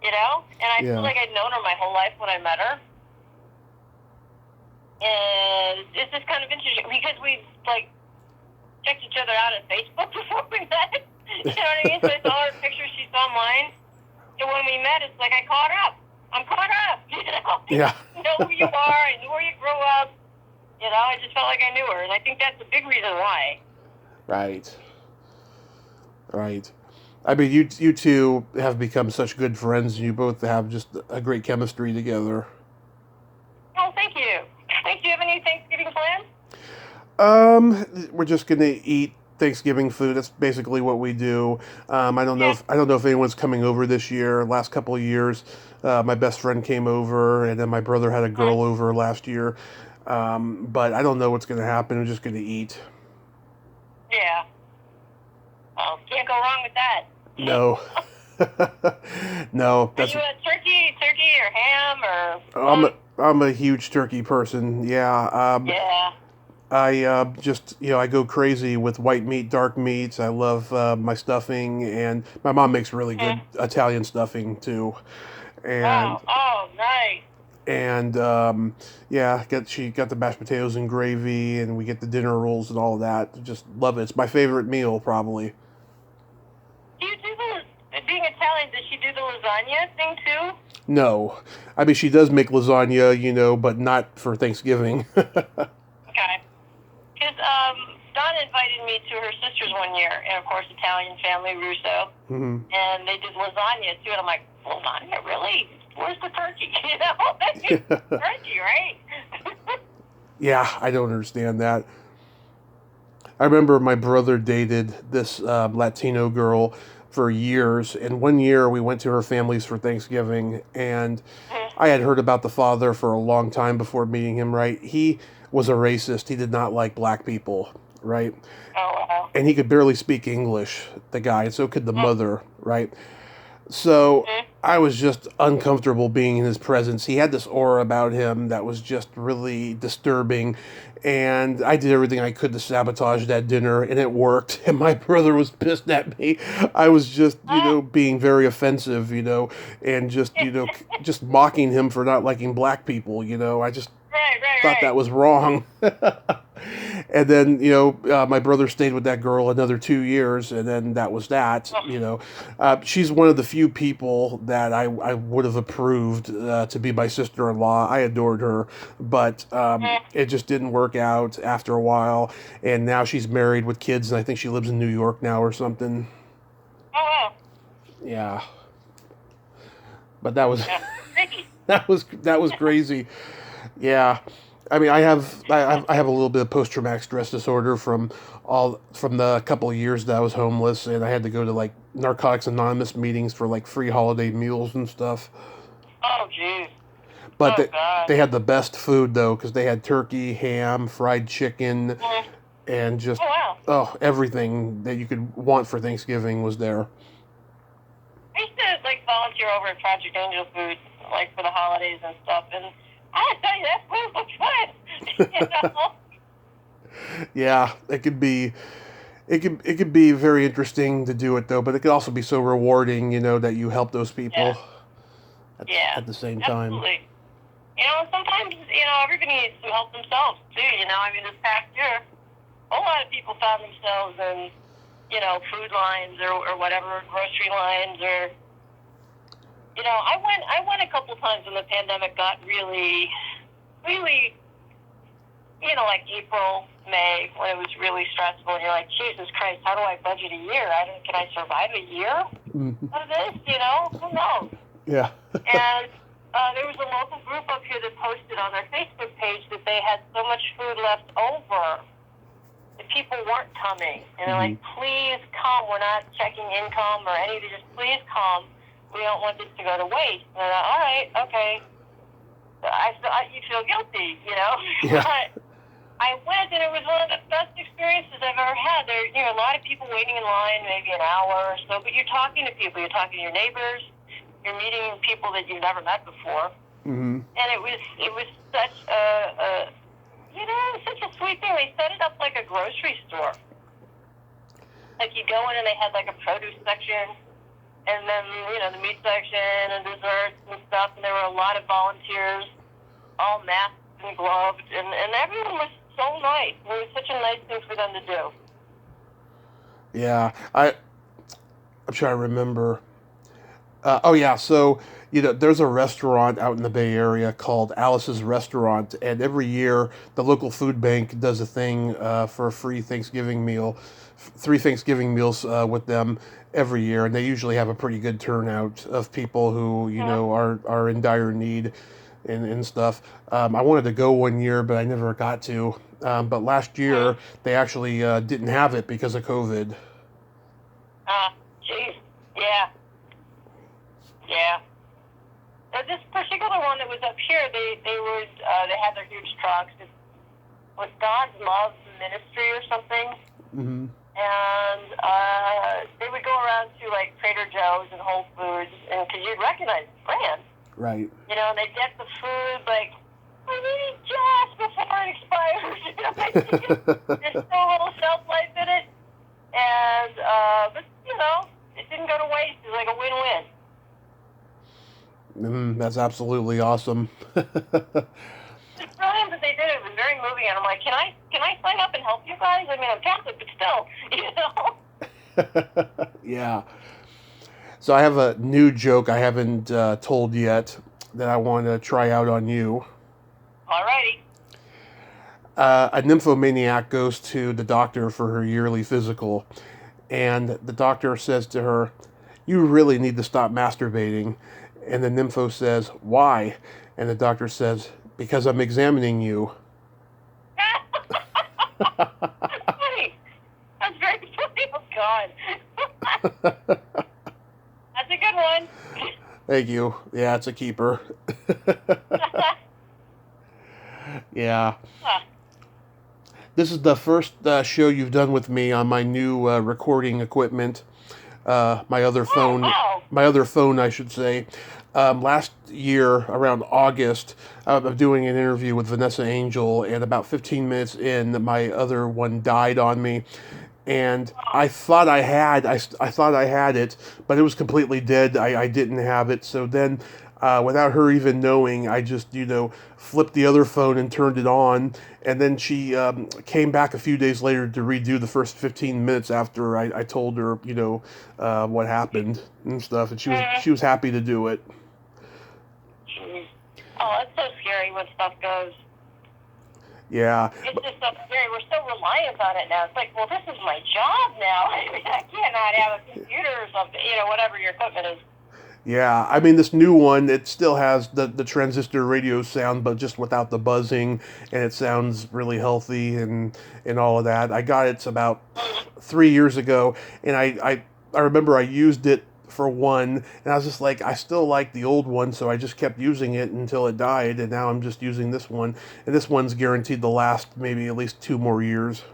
And I feel like I'd known her my whole life when I met her. And it's just kind of interesting because we checked each other out on Facebook before we met. You know what I mean? So I saw her picture, she saw mine. So when we met, it's like I caught up. I'm caught up, Yeah. I know who you are. I knew where you grew up. I just felt like I knew her, and I think that's a big reason why. Right. I mean, you two have become such good friends, and you both have just a great chemistry together. Oh, thank you. Do you have any Thanksgiving plans? We're just gonna eat Thanksgiving food. That's basically what we do. I don't know if anyone's coming over this year. Last couple of years, my best friend came over, and then my brother had a girl over last year. But I don't know what's going to happen. I'm just going to eat. Yeah. Well, can't go wrong with that. No. No. Are you a turkey or ham or? I'm a huge turkey person. Yeah. Yeah. I just I go crazy with white meat, dark meats. I love my stuffing, and my mom makes really good Italian stuffing too. And wow. Oh, nice. And she got the mashed potatoes and gravy, and we get the dinner rolls and all that. Just love it. It's my favorite meal, probably. Do you do being Italian? Does she do the lasagna thing too? No, I mean she does make lasagna, but not for Thanksgiving. Okay. Because Donna invited me to her sister's one year, and of course Italian family, Russo, and they did lasagna too. And I'm like, lasagna, really? Where's the turkey? Turkey, right? Yeah, I don't understand that. I remember my brother dated this Latino girl for years, and one year we went to her family's for Thanksgiving, and I had heard about the father for a long time before meeting him, right? He was a racist. He did not like black people, right? Oh, wow. And he could barely speak English, the guy, and so could the mother, right? So I was just uncomfortable being in his presence. He had this aura about him that was just really disturbing. And I did everything I could to sabotage that dinner, and it worked. And my brother was pissed at me. I was just, being very offensive, and just, just mocking him for not liking black people, I just thought that was wrong. And then, my brother stayed with that girl another 2 years, and then that was that, She's one of the few people that I would have approved to be my sister-in-law. I adored her, but it just didn't work out after a while, and now she's married with kids, and I think she lives in New York now or something. Oh, wow. Yeah. But that was that was crazy. Yeah. I mean, I have a little bit of post-traumatic stress disorder from the couple of years that I was homeless, and I had to go to Narcotics Anonymous meetings for free holiday meals and stuff. Oh, geez. But they had the best food though, because they had turkey, ham, fried chicken, and just everything that you could want for Thanksgiving was there. I used to volunteer over at Project Angel Food for the holidays and stuff, and I tell you, that food looks good. Yeah, it could be very interesting to do it though, but it could also be so rewarding, that you help those people at the same time. Absolutely. Sometimes, everybody needs to help themselves too, I mean, this past year, a whole lot of people found themselves in, food lines or whatever, grocery lines or, I went a couple times when the pandemic got really, really like April, May, when it was really stressful, and you're like, Jesus Christ, how do I budget a year? Can I survive a year of this? Who knows? Yeah. And there was a local group up here that posted on their Facebook page that they had so much food left over that people weren't coming. And they're like, please come. We're not checking income or anything. Just please come. We don't want this to go to waste. And they're like, all right, okay. You feel guilty, Yeah. But I went, and it was one of the best experiences I've ever had. There a lot of people waiting in line, maybe an hour or so, but you're talking to people. You're talking to your neighbors. You're meeting people that you've never met before. Mm-hmm. And it was such such a sweet thing. They set it up like a grocery store. Like you go in and they had like a produce section, and then the meat section and desserts and stuff. And there were a lot of volunteers, all masked and gloved, and everyone was so nice. It was such a nice thing for them to do. Yeah, I'm trying to remember. So there's a restaurant out in the Bay Area called Alice's Restaurant, and every year the local food bank does a thing for a free Thanksgiving meal, 3 Thanksgiving meals with them every year, and they usually have a pretty good turnout of people who are in dire need and stuff. I wanted to go one year, but I never got to. But last year they actually didn't have it because of COVID. Jeez, yeah. Yeah. This particular one that was up here, they had their huge trucks. It was God's Love Ministry or something. Mm-hmm. And they would go around to like Trader Joe's and Whole Foods, and because you'd recognize the brand. Right. And they'd get the food like, I need it just before it expires. There's so little shelf life in it. And, but, it didn't go to waste. It was like a win-win. That's absolutely awesome. It's brilliant that they did it. It was very moving, and I'm like, can I sign up and help you guys? I mean, I'm Catholic, but still, Yeah. So I have a new joke I haven't told yet that I want to try out on you. Alrighty. A nymphomaniac goes to the doctor for her yearly physical, and the doctor says to her, "You really need to stop masturbating." And the nympho says, "Why?" And the doctor says, "Because I'm examining you." Funny. That's very funny. Oh, God. That's a good one. Thank you. Yeah, it's a keeper. Yeah. Huh. This is the first show you've done with me on my new recording equipment. My other phone, wow. My other phone, I should say. Last year, around August, I'm doing an interview with Vanessa Angel, and about 15 minutes in, my other one died on me, and I thought I had it, but it was completely dead. I didn't have it. So then, without her even knowing, I just flipped the other phone and turned it on, and then she came back a few days later to redo the first 15 minutes after I told her what happened and stuff, and she was happy to do it. Oh, it's so scary when stuff goes. Yeah. It's just so scary. We're so reliant on it now. It's like, well, this is my job now. I mean, I cannot have a computer or something, whatever your equipment is. Yeah, I mean, this new one, it still has the transistor radio sound, but just without the buzzing, and it sounds really healthy and all of that. I got it about 3 years ago, and I remember I used it for one, and I was just like, I still like the old one, so I just kept using it until it died, and now I'm just using this one, and this one's guaranteed to last maybe at least 2 more years.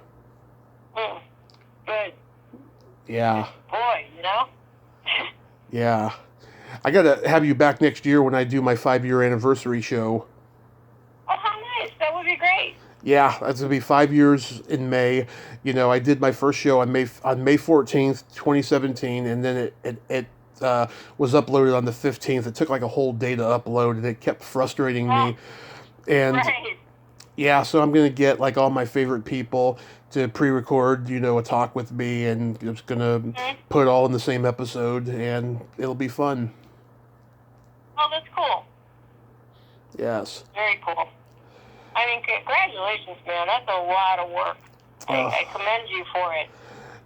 Good. Yeah. Boy, Yeah. I gotta have you back next year when I do my 5-year anniversary show. Oh, how nice. That would be great. Yeah, that's gonna be 5 years in May. I did my first show on May 14th, 2017, and then it was uploaded on the 15th. It took like a whole day to upload, and it kept frustrating me. And right. Yeah, so I'm gonna get like all my favorite people to pre-record, a talk with me, and I'm just gonna put it all in the same episode, and it'll be fun. Oh, that's cool. Yes. Very cool. I mean, congratulations, man. That's a lot of work. I commend you for it.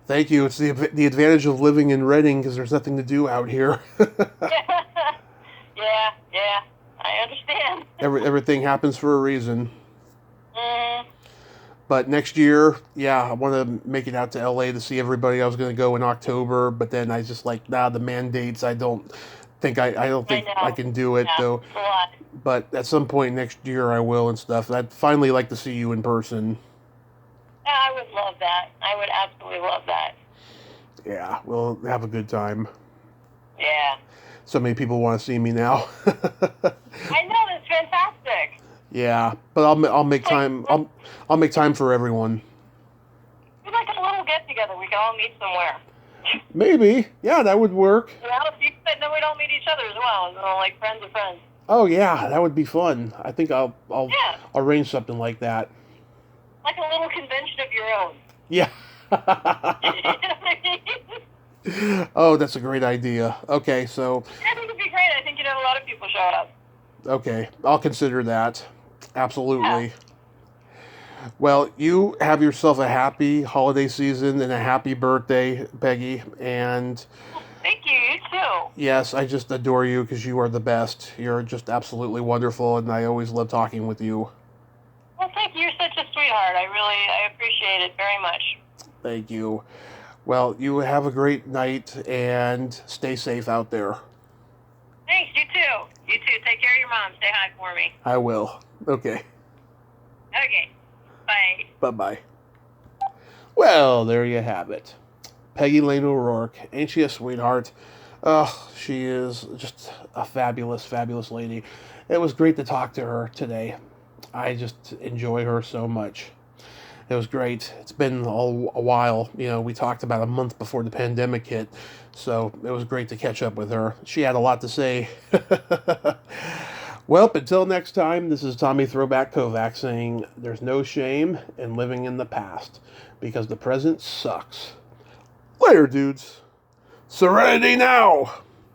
Thank you. It's the advantage of living in Reading because there's nothing to do out here. yeah. I understand. Everything happens for a reason. Mm-hmm. But next year, I want to make it out to LA to see everybody. I was going to go in October, but then I just the mandates. I don't think I can do it though. It's a lot. But at some point next year, I will and stuff. I'd finally like to see you in person. Yeah, I would love that. I would absolutely love that. Yeah, we'll have a good time. Yeah. So many people want to see me now. I know, that's fantastic. Yeah, but I'll make time. I'll make time for everyone. We'd like a little get together. We can all meet somewhere. Maybe. Yeah, that would work. Well, then we don't meet each other as well. Like friends of friends. Oh yeah, that would be fun. I think I'll arrange something like that. Like a little convention of your own. Yeah. You know what I mean? Oh, that's a great idea. Okay, so. I think it'd be great. I think you'd have a lot of people show up. Okay, I'll consider that. Absolutely. Yeah. Well, you have yourself a happy holiday season and a happy birthday, Peggy. And thank you. You too. yes, I just adore you because you are the best. You're just absolutely wonderful, and I always love talking with you. Well, thank you. You're such a sweetheart. I appreciate it very much. Thank you. Well, you have a great night and stay safe out there. Thanks. You too. You too. Take care of your mom. Say hi for me. I will. Okay. Okay. Bye. Bye-bye. Well, there you have it. Peggy Lane O Rourke. Ain't she a sweetheart? Oh, she is just a fabulous, fabulous lady. It was great to talk to her today. I just enjoy her so much. It was great. It's been a while. We talked about a month before the pandemic hit, so it was great to catch up with her. She had a lot to say. Well, until next time, this is Tommy Throwback Kovac saying there's no shame in living in the past because the present sucks. Later, dudes. Serenity now!